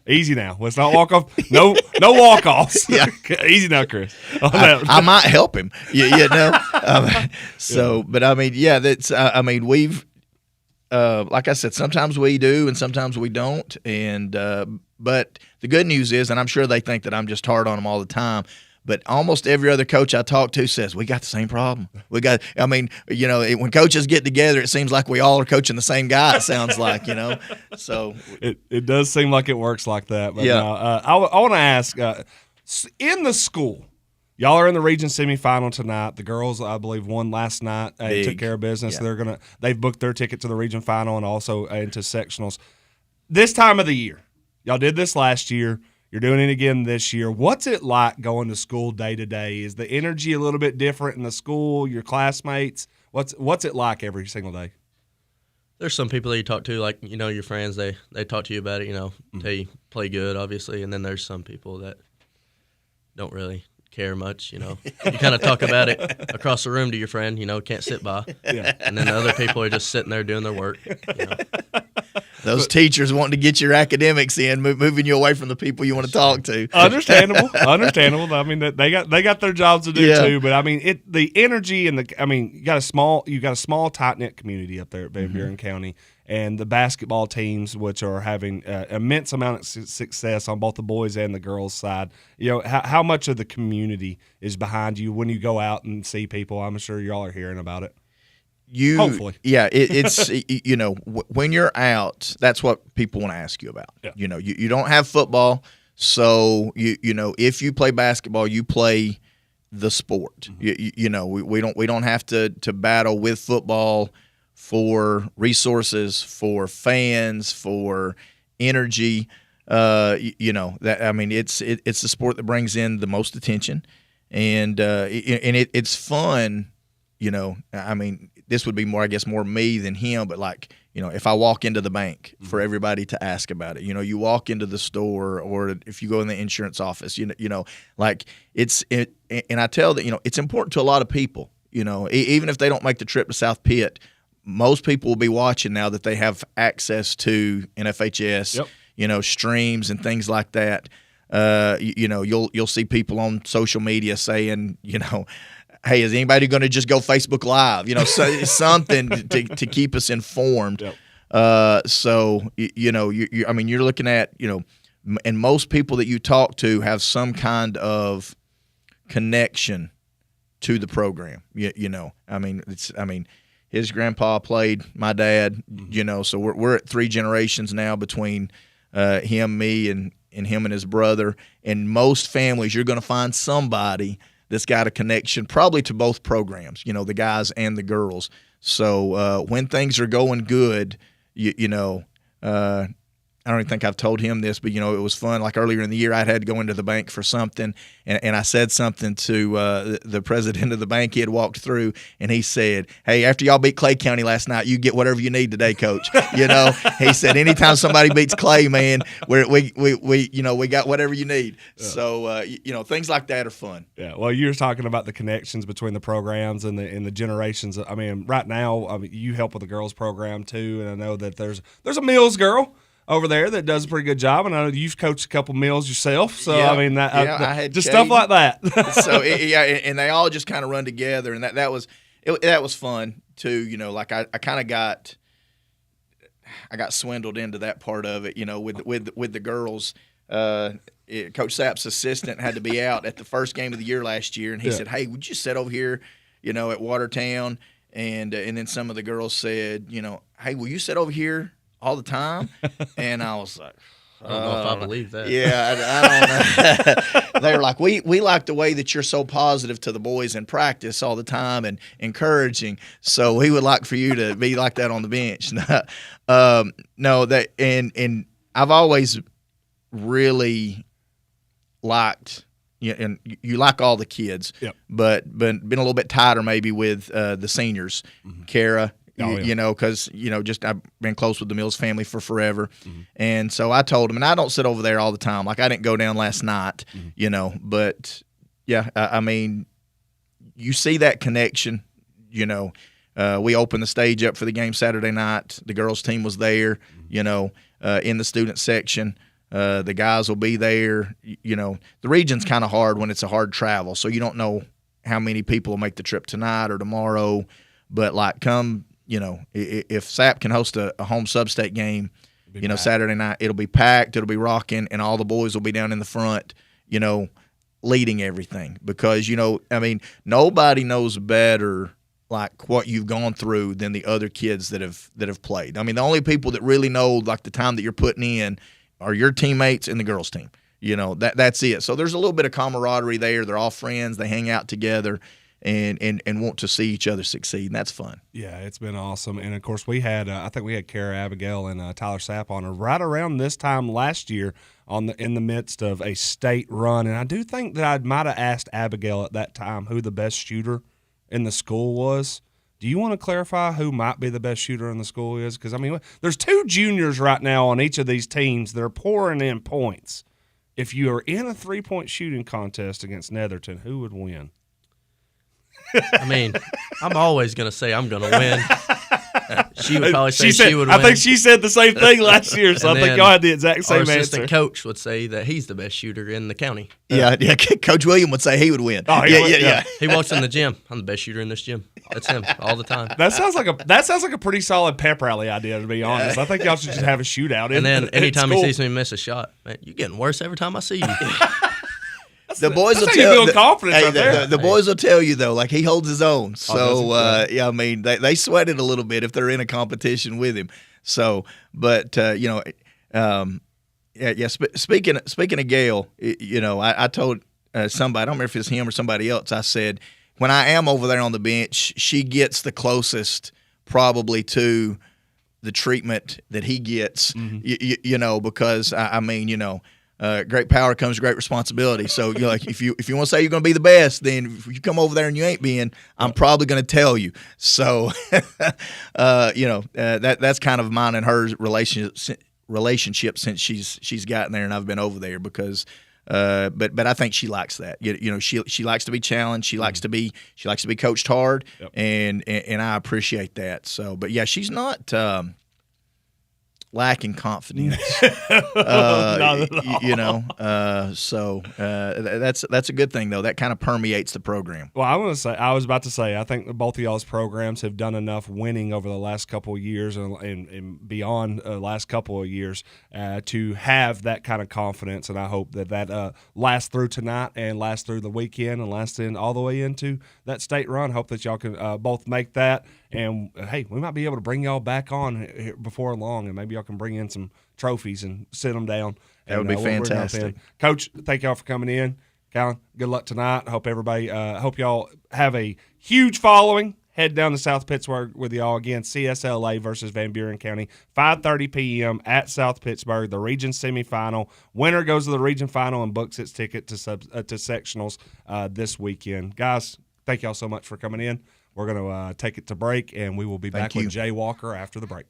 Speaker 7: Easy now. Let's not walk off. No walk-offs.
Speaker 16: Yeah.
Speaker 7: Easy now, Chris.
Speaker 16: I might help him. But I mean, yeah, that's. We've, like I said, sometimes we do and sometimes we don't. And but the good news is, and I'm sure they think that I'm just hard on them all the time, but almost every other coach I talk to says we got the same problem. When coaches get together, it seems like we all are coaching the same guy. It sounds like, So
Speaker 7: it does seem like it works like that. But
Speaker 16: yeah.
Speaker 7: I want to ask, in the school, y'all are in the region semifinal tonight. The girls, I believe, won last night. Took care of business.
Speaker 16: Yeah.
Speaker 7: They've booked their ticket to the region final and also into sectionals. This time of the year, y'all did this last year. You're doing it again this year. What's it like going to school day to day? Is the energy a little bit different in the school, your classmates? What's it like every single day?
Speaker 17: There's some people that you talk to, like, your friends, they talk to you about it, tell you play good, obviously. And then there's some people that don't really care much, You kind of talk about it across the room to your friend, can't sit by.
Speaker 7: Yeah.
Speaker 17: And then the other people are just sitting there doing their work.
Speaker 16: Those teachers wanting to get your academics in, moving you away from the people you want to talk to.
Speaker 7: Understandable. I mean, they got their jobs to do too. But I mean, the energy and you got a small tight knit community up there at Van Buren County, and the basketball teams, which are having immense amount of success on both the boys and the girls side. You know, how much of the community is behind you when you go out and see people? I'm sure y'all are hearing about it. Hopefully.
Speaker 16: Yeah, it's you know, when you're out, that's what people want to ask you about.
Speaker 7: Yeah.
Speaker 16: You know, you don't have football, so you know, if you play basketball, you play the sport. You know, we don't have to battle with football for resources, for fans, for energy. You know, that I mean, it's the sport that brings in the most attention, and it's fun. You know, I mean, this would be more, I guess, more me than him, but like, you know, if I walk into the bank for everybody to ask about it, you know, you walk into the store, or if you go in the insurance office, you know, like and I tell that, you know, it's important to a lot of people, you know, even if they don't make the trip to South Pitt, most people will be watching now that they have access to NFHS, you know, streams and things like that. You know, you'll see people on social media saying, you know, hey, is anybody going to just go Facebook Live? You know, something to keep us informed. So, you know, I mean, you're looking at, you know, and most people that you talk to have some kind of connection to the program. You know, I mean, his grandpa played my dad, you know, so we're at 3 generations now between him, me, and him and his brother. And most families, you're going to find somebody that's got a connection probably to both programs, you know, the guys and the girls. So when things are going good, you know, I don't even think I've told him this, but, you know, it was fun. Like earlier in the year, I had to go into the bank for something, and I said something to the president of the bank. He had walked through, and he said, hey, after y'all beat Clay County last night, you get whatever you need today, Coach. You know, he said, anytime somebody beats Clay, man, we you know, we got whatever you need. Yeah. So, you know, things like that are fun.
Speaker 7: Yeah, well, you're talking about the connections between the programs and the generations. I mean, right now, I mean, you help with the girls program too, and I know that there's a Mills girl over there that does a pretty good job, and I know you've coached a couple meals yourself. So I mean, I had just Caden, stuff like that.
Speaker 16: So and they all just kind of run together, and that was fun too. You know, like I kind of got swindled into that part of it. You know, with the girls. Coach Sapp's assistant had to be out at the first game of the year last year, and he said, "Hey, would you sit over here, you know, at Watertown?" And then some of the girls said, you know, "Hey, will you sit over here all the time?" And I was like,
Speaker 17: I don't know if I believe that.
Speaker 16: Yeah, I don't know. They were like, we like the way that you're so positive to the boys in practice all the time and encouraging. So we would like for you to be like that on the bench. No, that and I've always really liked. Yeah, and you like all the kids, but been a little bit tighter maybe with the seniors, Kara. You know, because, you know, just I've been close with the Mills family for forever. And so I told him, and I don't sit over there all the time. Like, I didn't go down last night, you know. But, yeah, I mean, you see that connection, you know. We opened the stage up for the game Saturday night. The girls' team was there, you know, in the student section. The guys will be there. You know, the region's kind of hard when it's a hard travel, so you don't know how many people will make the trip tonight or tomorrow. But, like, come – you know, if Sapp can host a home sub-state game, you know, Saturday night, it'll be packed, it'll be rocking, and all the boys will be down in the front, you know, leading everything. Because, you know, I mean, nobody knows better, like, what you've gone through than the other kids that have played. I mean, the only people that really know, like, the time that you're putting in are your teammates and the girls' team. You know, that's it. So there's a little bit of camaraderie there. They're all friends. They hang out together. And want to see each other succeed, and that's fun.
Speaker 7: Yeah, it's been awesome. And, of course, we had I think we had Kara Abigail and Tyler Sapp on her right around this time last year in the midst of a state run. And I do think that I might have asked Abigail at that time who the best shooter in the school was. Do you want to clarify who might be the best shooter in the school is? Because, I mean, there's 2 juniors right now on each of these teams that are pouring in points. If you are in a 3-point shooting contest against Netherton, who would win?
Speaker 17: I mean, I'm always going to say I'm going to win. She would probably say
Speaker 7: she
Speaker 17: would
Speaker 7: I
Speaker 17: win.
Speaker 7: think she said the same thing last year, so I
Speaker 17: And
Speaker 7: think
Speaker 17: then
Speaker 7: y'all had the exact same
Speaker 17: our
Speaker 7: answer.
Speaker 17: assistant coach would say that he's the best shooter in the county.
Speaker 16: Yeah, Coach William would say he would win.
Speaker 7: Oh,
Speaker 16: yeah.
Speaker 17: He walks in the gym. I'm the best shooter in this gym. That's him all the time.
Speaker 7: That sounds like a pretty solid pep rally idea, to be honest. I think y'all should just have a shootout.
Speaker 17: And then anytime he
Speaker 7: cool.
Speaker 17: sees me miss a shot, man, you're getting worse every time I see you.
Speaker 16: The boys will
Speaker 7: how you
Speaker 16: tell
Speaker 7: build confidence right there.
Speaker 16: The boys will tell you though, like he holds his own. So
Speaker 7: does he?
Speaker 16: yeah, I mean they sweat it a little bit if they're in a competition with him. So, but Speaking of Gail, I told somebody, I don't remember if it's him or somebody else. I said when I am over there on the bench, she gets the closest probably to the treatment that he gets. Because great power comes great responsibility. So if you want to say you're going to be the best, then if you come over there and you ain't being, I'm probably going to tell you. So that's kind of mine and her relationship since she's gotten there and I've been over there because. But I think she likes that. She likes to be challenged. She likes to be coached hard, and I appreciate that. So, but yeah, she's not lacking confidence.
Speaker 7: Not at all.
Speaker 16: So that's a good thing though. That kind of permeates the program.
Speaker 7: Well, I was about to say, I think that both of y'all's programs have done enough winning over the last couple of years and beyond the last couple of years to have that kind of confidence. And I hope that lasts through tonight and lasts through the weekend and lasts in all the way into that state run. Hope that y'all can both make that. And, hey, we might be able to bring y'all back on here before long, and maybe y'all can bring in some trophies and sit them down.
Speaker 16: That would be fantastic.
Speaker 7: Coach, thank y'all for coming in. Callyn, good luck tonight. Hope y'all have a huge following. Head down to South Pittsburgh with y'all again. CSLA versus Van Buren County, 5:30 p.m. at South Pittsburgh, the region semifinal. Winner goes to the region final and books its ticket to sectionals this weekend. Guys, thank y'all so much for coming in. We're going to take it to break, and we will be back with Jay Walker after the break.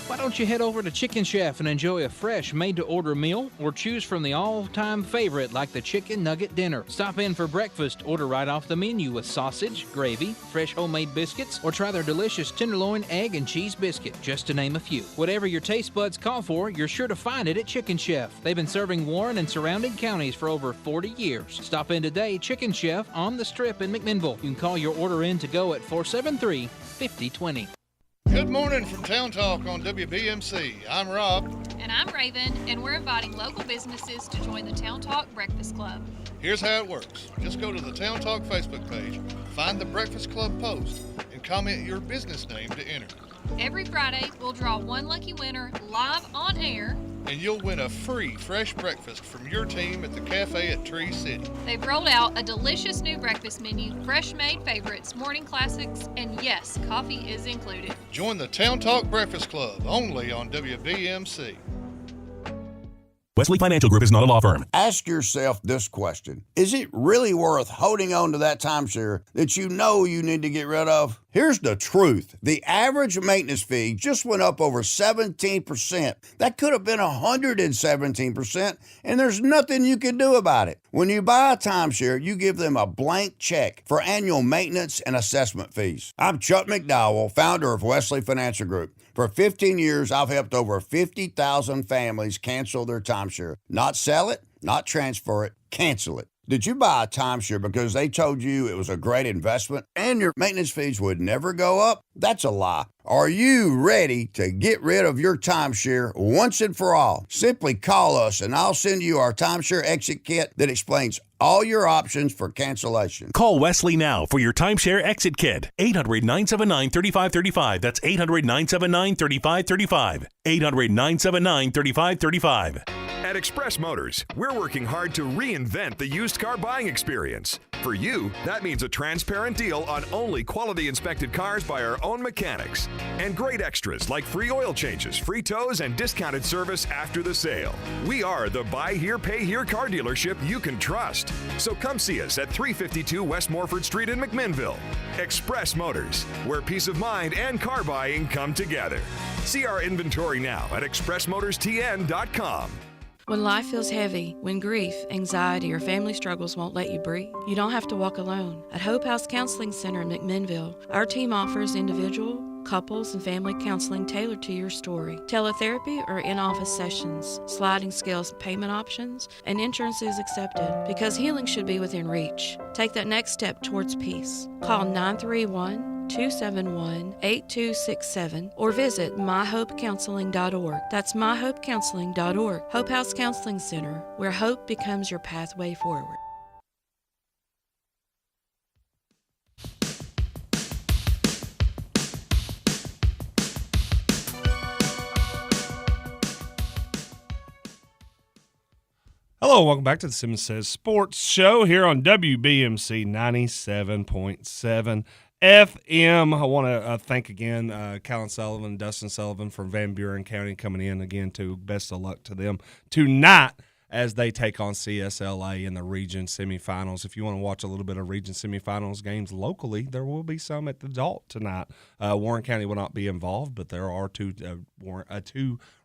Speaker 15: Why don't you head over to Chicken Chef and enjoy a fresh, made-to-order meal, or choose from the all-time favorite like the Chicken Nugget Dinner. Stop in for breakfast, order right off the menu with sausage, gravy, fresh homemade biscuits, or try their delicious tenderloin, egg, and cheese biscuit, just to name a few. Whatever your taste buds call for, you're sure to find it at Chicken Chef. They've been serving Warren and surrounding counties for over 40 years. Stop in today, Chicken Chef on the Strip in McMinnville. You can call your order in to go at 473-5020.
Speaker 3: Good morning from Town Talk on WBMC. I'm Rob.
Speaker 12: And I'm Raven, and we're inviting local businesses to join the Town Talk Breakfast Club.
Speaker 3: Here's how it works. Just go to the Town Talk Facebook page, find the Breakfast Club post, and comment your business name to enter.
Speaker 12: Every Friday, we'll draw one lucky winner live on air.
Speaker 3: And you'll win a free fresh breakfast from your team at the cafe at Tree City.
Speaker 12: They've rolled out a delicious new breakfast menu, fresh-made favorites, morning classics, and yes, coffee is included.
Speaker 3: Join the Town Talk Breakfast Club only on WBMC.
Speaker 19: Wesley Financial Group is not a law firm.
Speaker 20: Ask yourself this question. Is it really worth holding on to that timeshare that you know you need to get rid of? Here's the truth. The average maintenance fee just went up over 17%. That could have been 117%, and there's nothing you can do about it. When you buy a timeshare, you give them a blank check for annual maintenance and assessment fees. I'm Chuck McDowell, founder of Wesley Financial Group. For 15 years, I've helped over 50,000 families cancel their timeshare. Not sell it, not transfer it, cancel it. Did you buy a timeshare because they told you it was a great investment and your maintenance fees would never go up? That's a lie. Are you ready to get rid of your timeshare once and for all? Simply call us and I'll send you our timeshare exit kit that explains all your options for cancellation.
Speaker 19: Call Wesley now for your timeshare exit kit. 800-979-3535. That's 800-979-3535. 800-979-3535.
Speaker 21: At Express Motors, we're working hard to reinvent the used car buying experience. For you, that means a transparent deal on only quality inspected cars by our own mechanics. And great extras like free oil changes, free tows, and discounted service after the sale. We are the buy here, pay here car dealership you can trust. So come see us at 352 West Morford Street in McMinnville. Express Motors, where peace of mind and car buying come together. See our inventory now at expressmotorstn.com.
Speaker 22: When life feels heavy, when grief, anxiety, or family struggles won't let you breathe, you don't have to walk alone. At Hope House Counseling Center in McMinnville, our team offers individual, couples, and family counseling tailored to your story. Teletherapy or in-office sessions, sliding scales payment options, and insurance is accepted because healing should be within reach. Take that next step towards peace. Call 931-271-8267 or visit myhopecounseling.org. That's myhopecounseling.org. Hope House Counseling Center, where hope becomes your pathway forward.
Speaker 7: Hello, welcome back to the Simmons Says Sports Show here on WBMC 97.7 FM. I want to thank again Callyn Sullivan, Dustin Sullivan from Van Buren County coming in again to best of luck to them tonight as they take on CSLA in the region semifinals. If you want to watch a little bit of region semifinals games locally, there will be some at the Dalt tonight. Warren County will not be involved, but there are two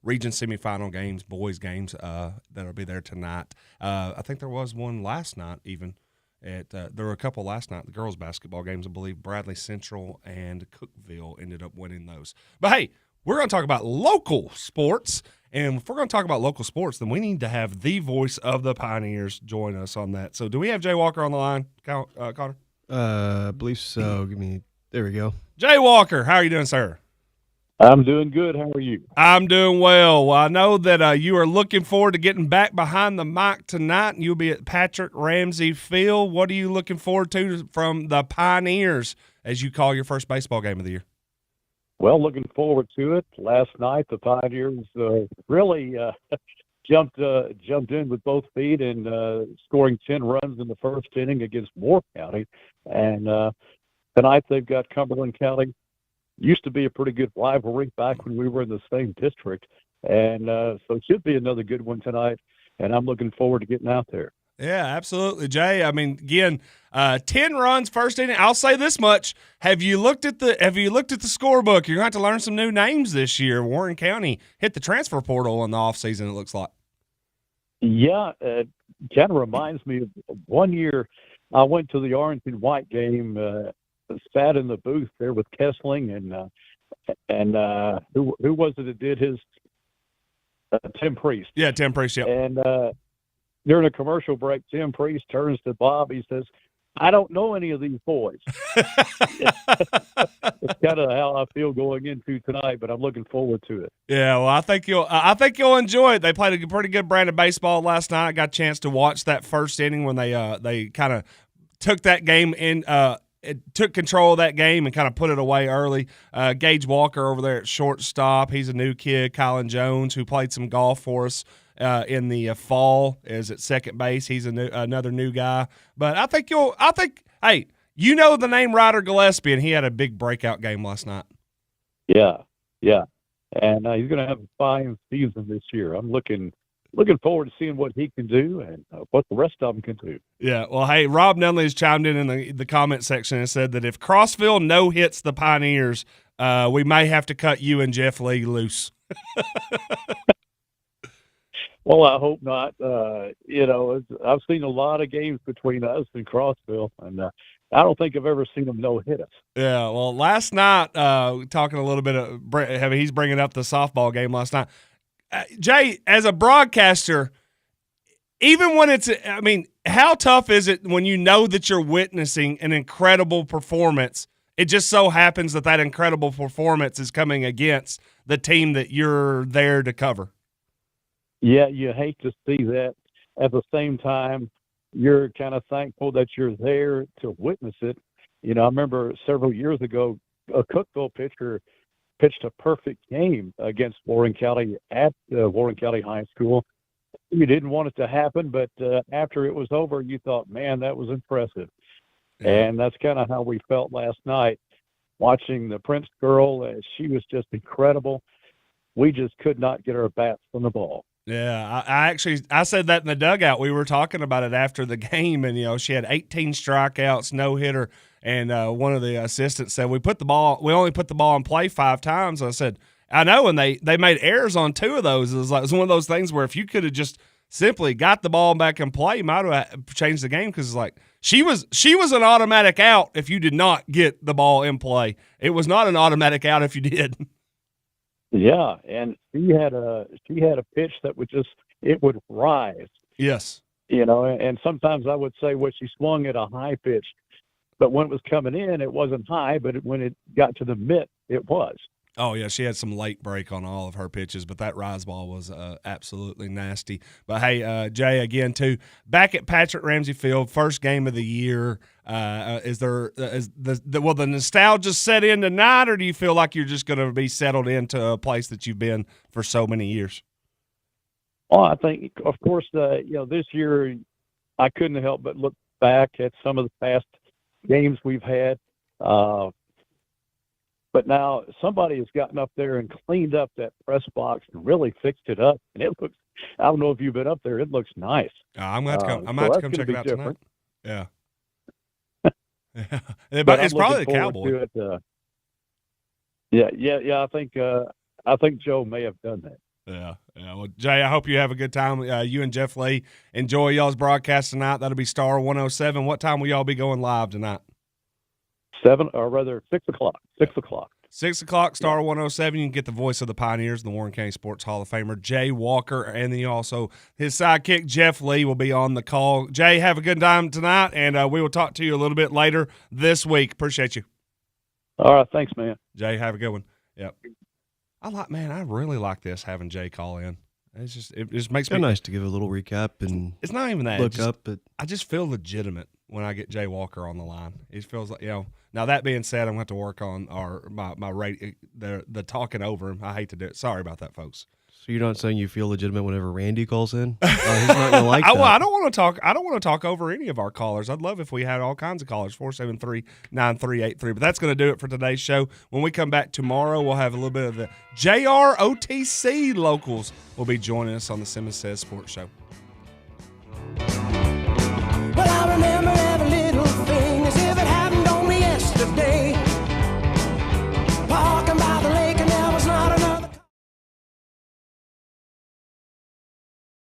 Speaker 7: region semifinal games, boys games, that'll be there tonight. I think there was one last night even. There were a couple last night, the girls' basketball games. I believe Bradley Central and Cookeville ended up winning those. But, hey, we're going to talk about local sports. And if we're going to talk about local sports, then we need to have the voice of the Pioneers join us on that. So do we have Jay Walker on the line, Connor?
Speaker 9: I believe so. There we go.
Speaker 7: Jay Walker, how are you doing, sir?
Speaker 23: I'm doing good. How are you?
Speaker 7: I'm doing well. I know that you are looking forward to getting back behind the mic tonight, and you'll be at Patrick Ramsey Field. What are you looking forward to from the Pioneers as you call your first baseball game of the year?
Speaker 23: Well, looking forward to it. Last night, the Pioneers really jumped in with both feet and scoring 10 runs in the first inning against Moore County. And tonight they've got Cumberland County. Used to be a pretty good rivalry back when we were in the same district. And so it should be another good one tonight. And I'm looking forward to getting out there.
Speaker 7: Yeah, absolutely, Jay. I mean, again, 10 runs first inning. I'll say this much: Have you looked at the scorebook? You're going to have to learn some new names this year. Warren County hit the transfer portal in the offseason, it looks like.
Speaker 23: Yeah, it kind of reminds me of one year I went to the orange and white game. Sat in the booth there with Kessling and who was it that did his Tim Priest?
Speaker 7: Yeah, Tim Priest. Yeah,
Speaker 23: and. During a commercial break, Tim Priest turns to Bob. He says, "I don't know any of these boys." It's kind of how I feel going into tonight, but I'm looking forward to it.
Speaker 7: Yeah, well, I think you'll enjoy it. They played a pretty good brand of baseball last night. I got a chance to watch that first inning when they kind of took that game in. It took control of that game and kind of put it away early. Gage Walker over there at shortstop. He's a new kid. Callyn Jones, who played some golf for us in the fall, is at second base. He's another new guy. But I think hey, you know the name Ryder Gillespie, and he had a big breakout game last night.
Speaker 23: Yeah. And he's going to have a fine season this year. I'm looking forward to seeing what he can do and what the rest of them can do.
Speaker 7: Yeah, well, hey, Rob Nunley has chimed in the comment section and said that if Crossville no-hits the Pioneers, we may have to cut you and Jeff Lee loose.
Speaker 23: Well, I hope not. I've seen a lot of games between us and Crossville, and I don't think I've ever seen them no-hit us.
Speaker 7: Yeah, well, last night, talking a little bit of – he's bringing up the softball game last night. Jay, as a broadcaster, even when how tough is it when you know that you're witnessing an incredible performance? It just so happens that incredible performance is coming against the team that you're there to cover.
Speaker 23: Yeah, you hate to see that. At the same time, you're kind of thankful that you're there to witness it. I remember several years ago, a Cookeville pitcher pitched a perfect game against Warren County at Warren County High School. You didn't want it to happen, but after it was over, you thought, man, that was impressive. And that's kind of how we felt last night, watching the Prince girl. She was just incredible. We just could not get our bats on the ball.
Speaker 7: Yeah, I said that in the dugout. We were talking about it after the game, and she had 18 strikeouts, no hitter, and one of the assistants said we only put the ball in play 5 times. I said, I know, and they made errors on 2 of those. It was one of those things where if you could have just simply got the ball back in play, might have changed the game, because she was an automatic out if you did not get the ball in play. It was not an automatic out if you did.
Speaker 23: Yeah, and she had a pitch that would rise.
Speaker 7: Yes.
Speaker 23: And sometimes I would say, she swung at a high pitch, but when it was coming in, it wasn't high, but when it got to the mitt, it was.
Speaker 7: Oh, yeah, she had some late break on all of her pitches, but that rise ball was absolutely nasty. But, hey, Jay, again, too, back at Patrick Ramsey Field, first game of the year, will the nostalgia set in tonight, or do you feel like you're just going to be settled into a place that you've been for so many years?
Speaker 23: Well, I think, of course, this year I couldn't help but look back at some of the past games we've had. But now somebody has gotten up there and cleaned up that press box and really fixed it up. And it looks, I don't know if you've been up there, it looks nice.
Speaker 7: I'm going to come. I'm going to come check it out
Speaker 23: different.
Speaker 7: tonight. Yeah. It's probably the Cowboy.
Speaker 23: Yeah. I think Joe may have done that.
Speaker 7: Yeah. Well, Jay, I hope you have a good time. You and Jeff Lee enjoy y'all's broadcast tonight. That'll be Star 107. What time will y'all be going live tonight?
Speaker 23: 6 o'clock. 6 o'clock.
Speaker 7: 6 o'clock, Star 107. You can get the voice of the Pioneers, the Warren County Sports Hall of Famer, Jay Walker, and then also his sidekick, Jeff Lee, will be on the call. Jay, have a good time tonight, and we will talk to you a little bit later this week. Appreciate you.
Speaker 23: All right. Thanks, man.
Speaker 7: Jay, have a good one. Yep. I really like this, having Jay call in. It just makes me
Speaker 9: nice to give a little recap, and
Speaker 7: it's not even that.
Speaker 9: But
Speaker 7: I just feel legitimate when I get Jay Walker on the line. It feels like, Now that being said, I'm going to have to work on my rate, the talking over him. I hate to do it. Sorry about that, folks.
Speaker 9: So you're not saying you feel legitimate whenever Randy calls in? He's not going to like that.
Speaker 7: I don't want to talk. I don't want to talk over any of our callers. I'd love if we had all kinds of callers. 473-9383. But that's going to do it for today's show. When we come back tomorrow, we'll have a little bit of the JROTC locals will be joining us on the Simmons Says Sports Show.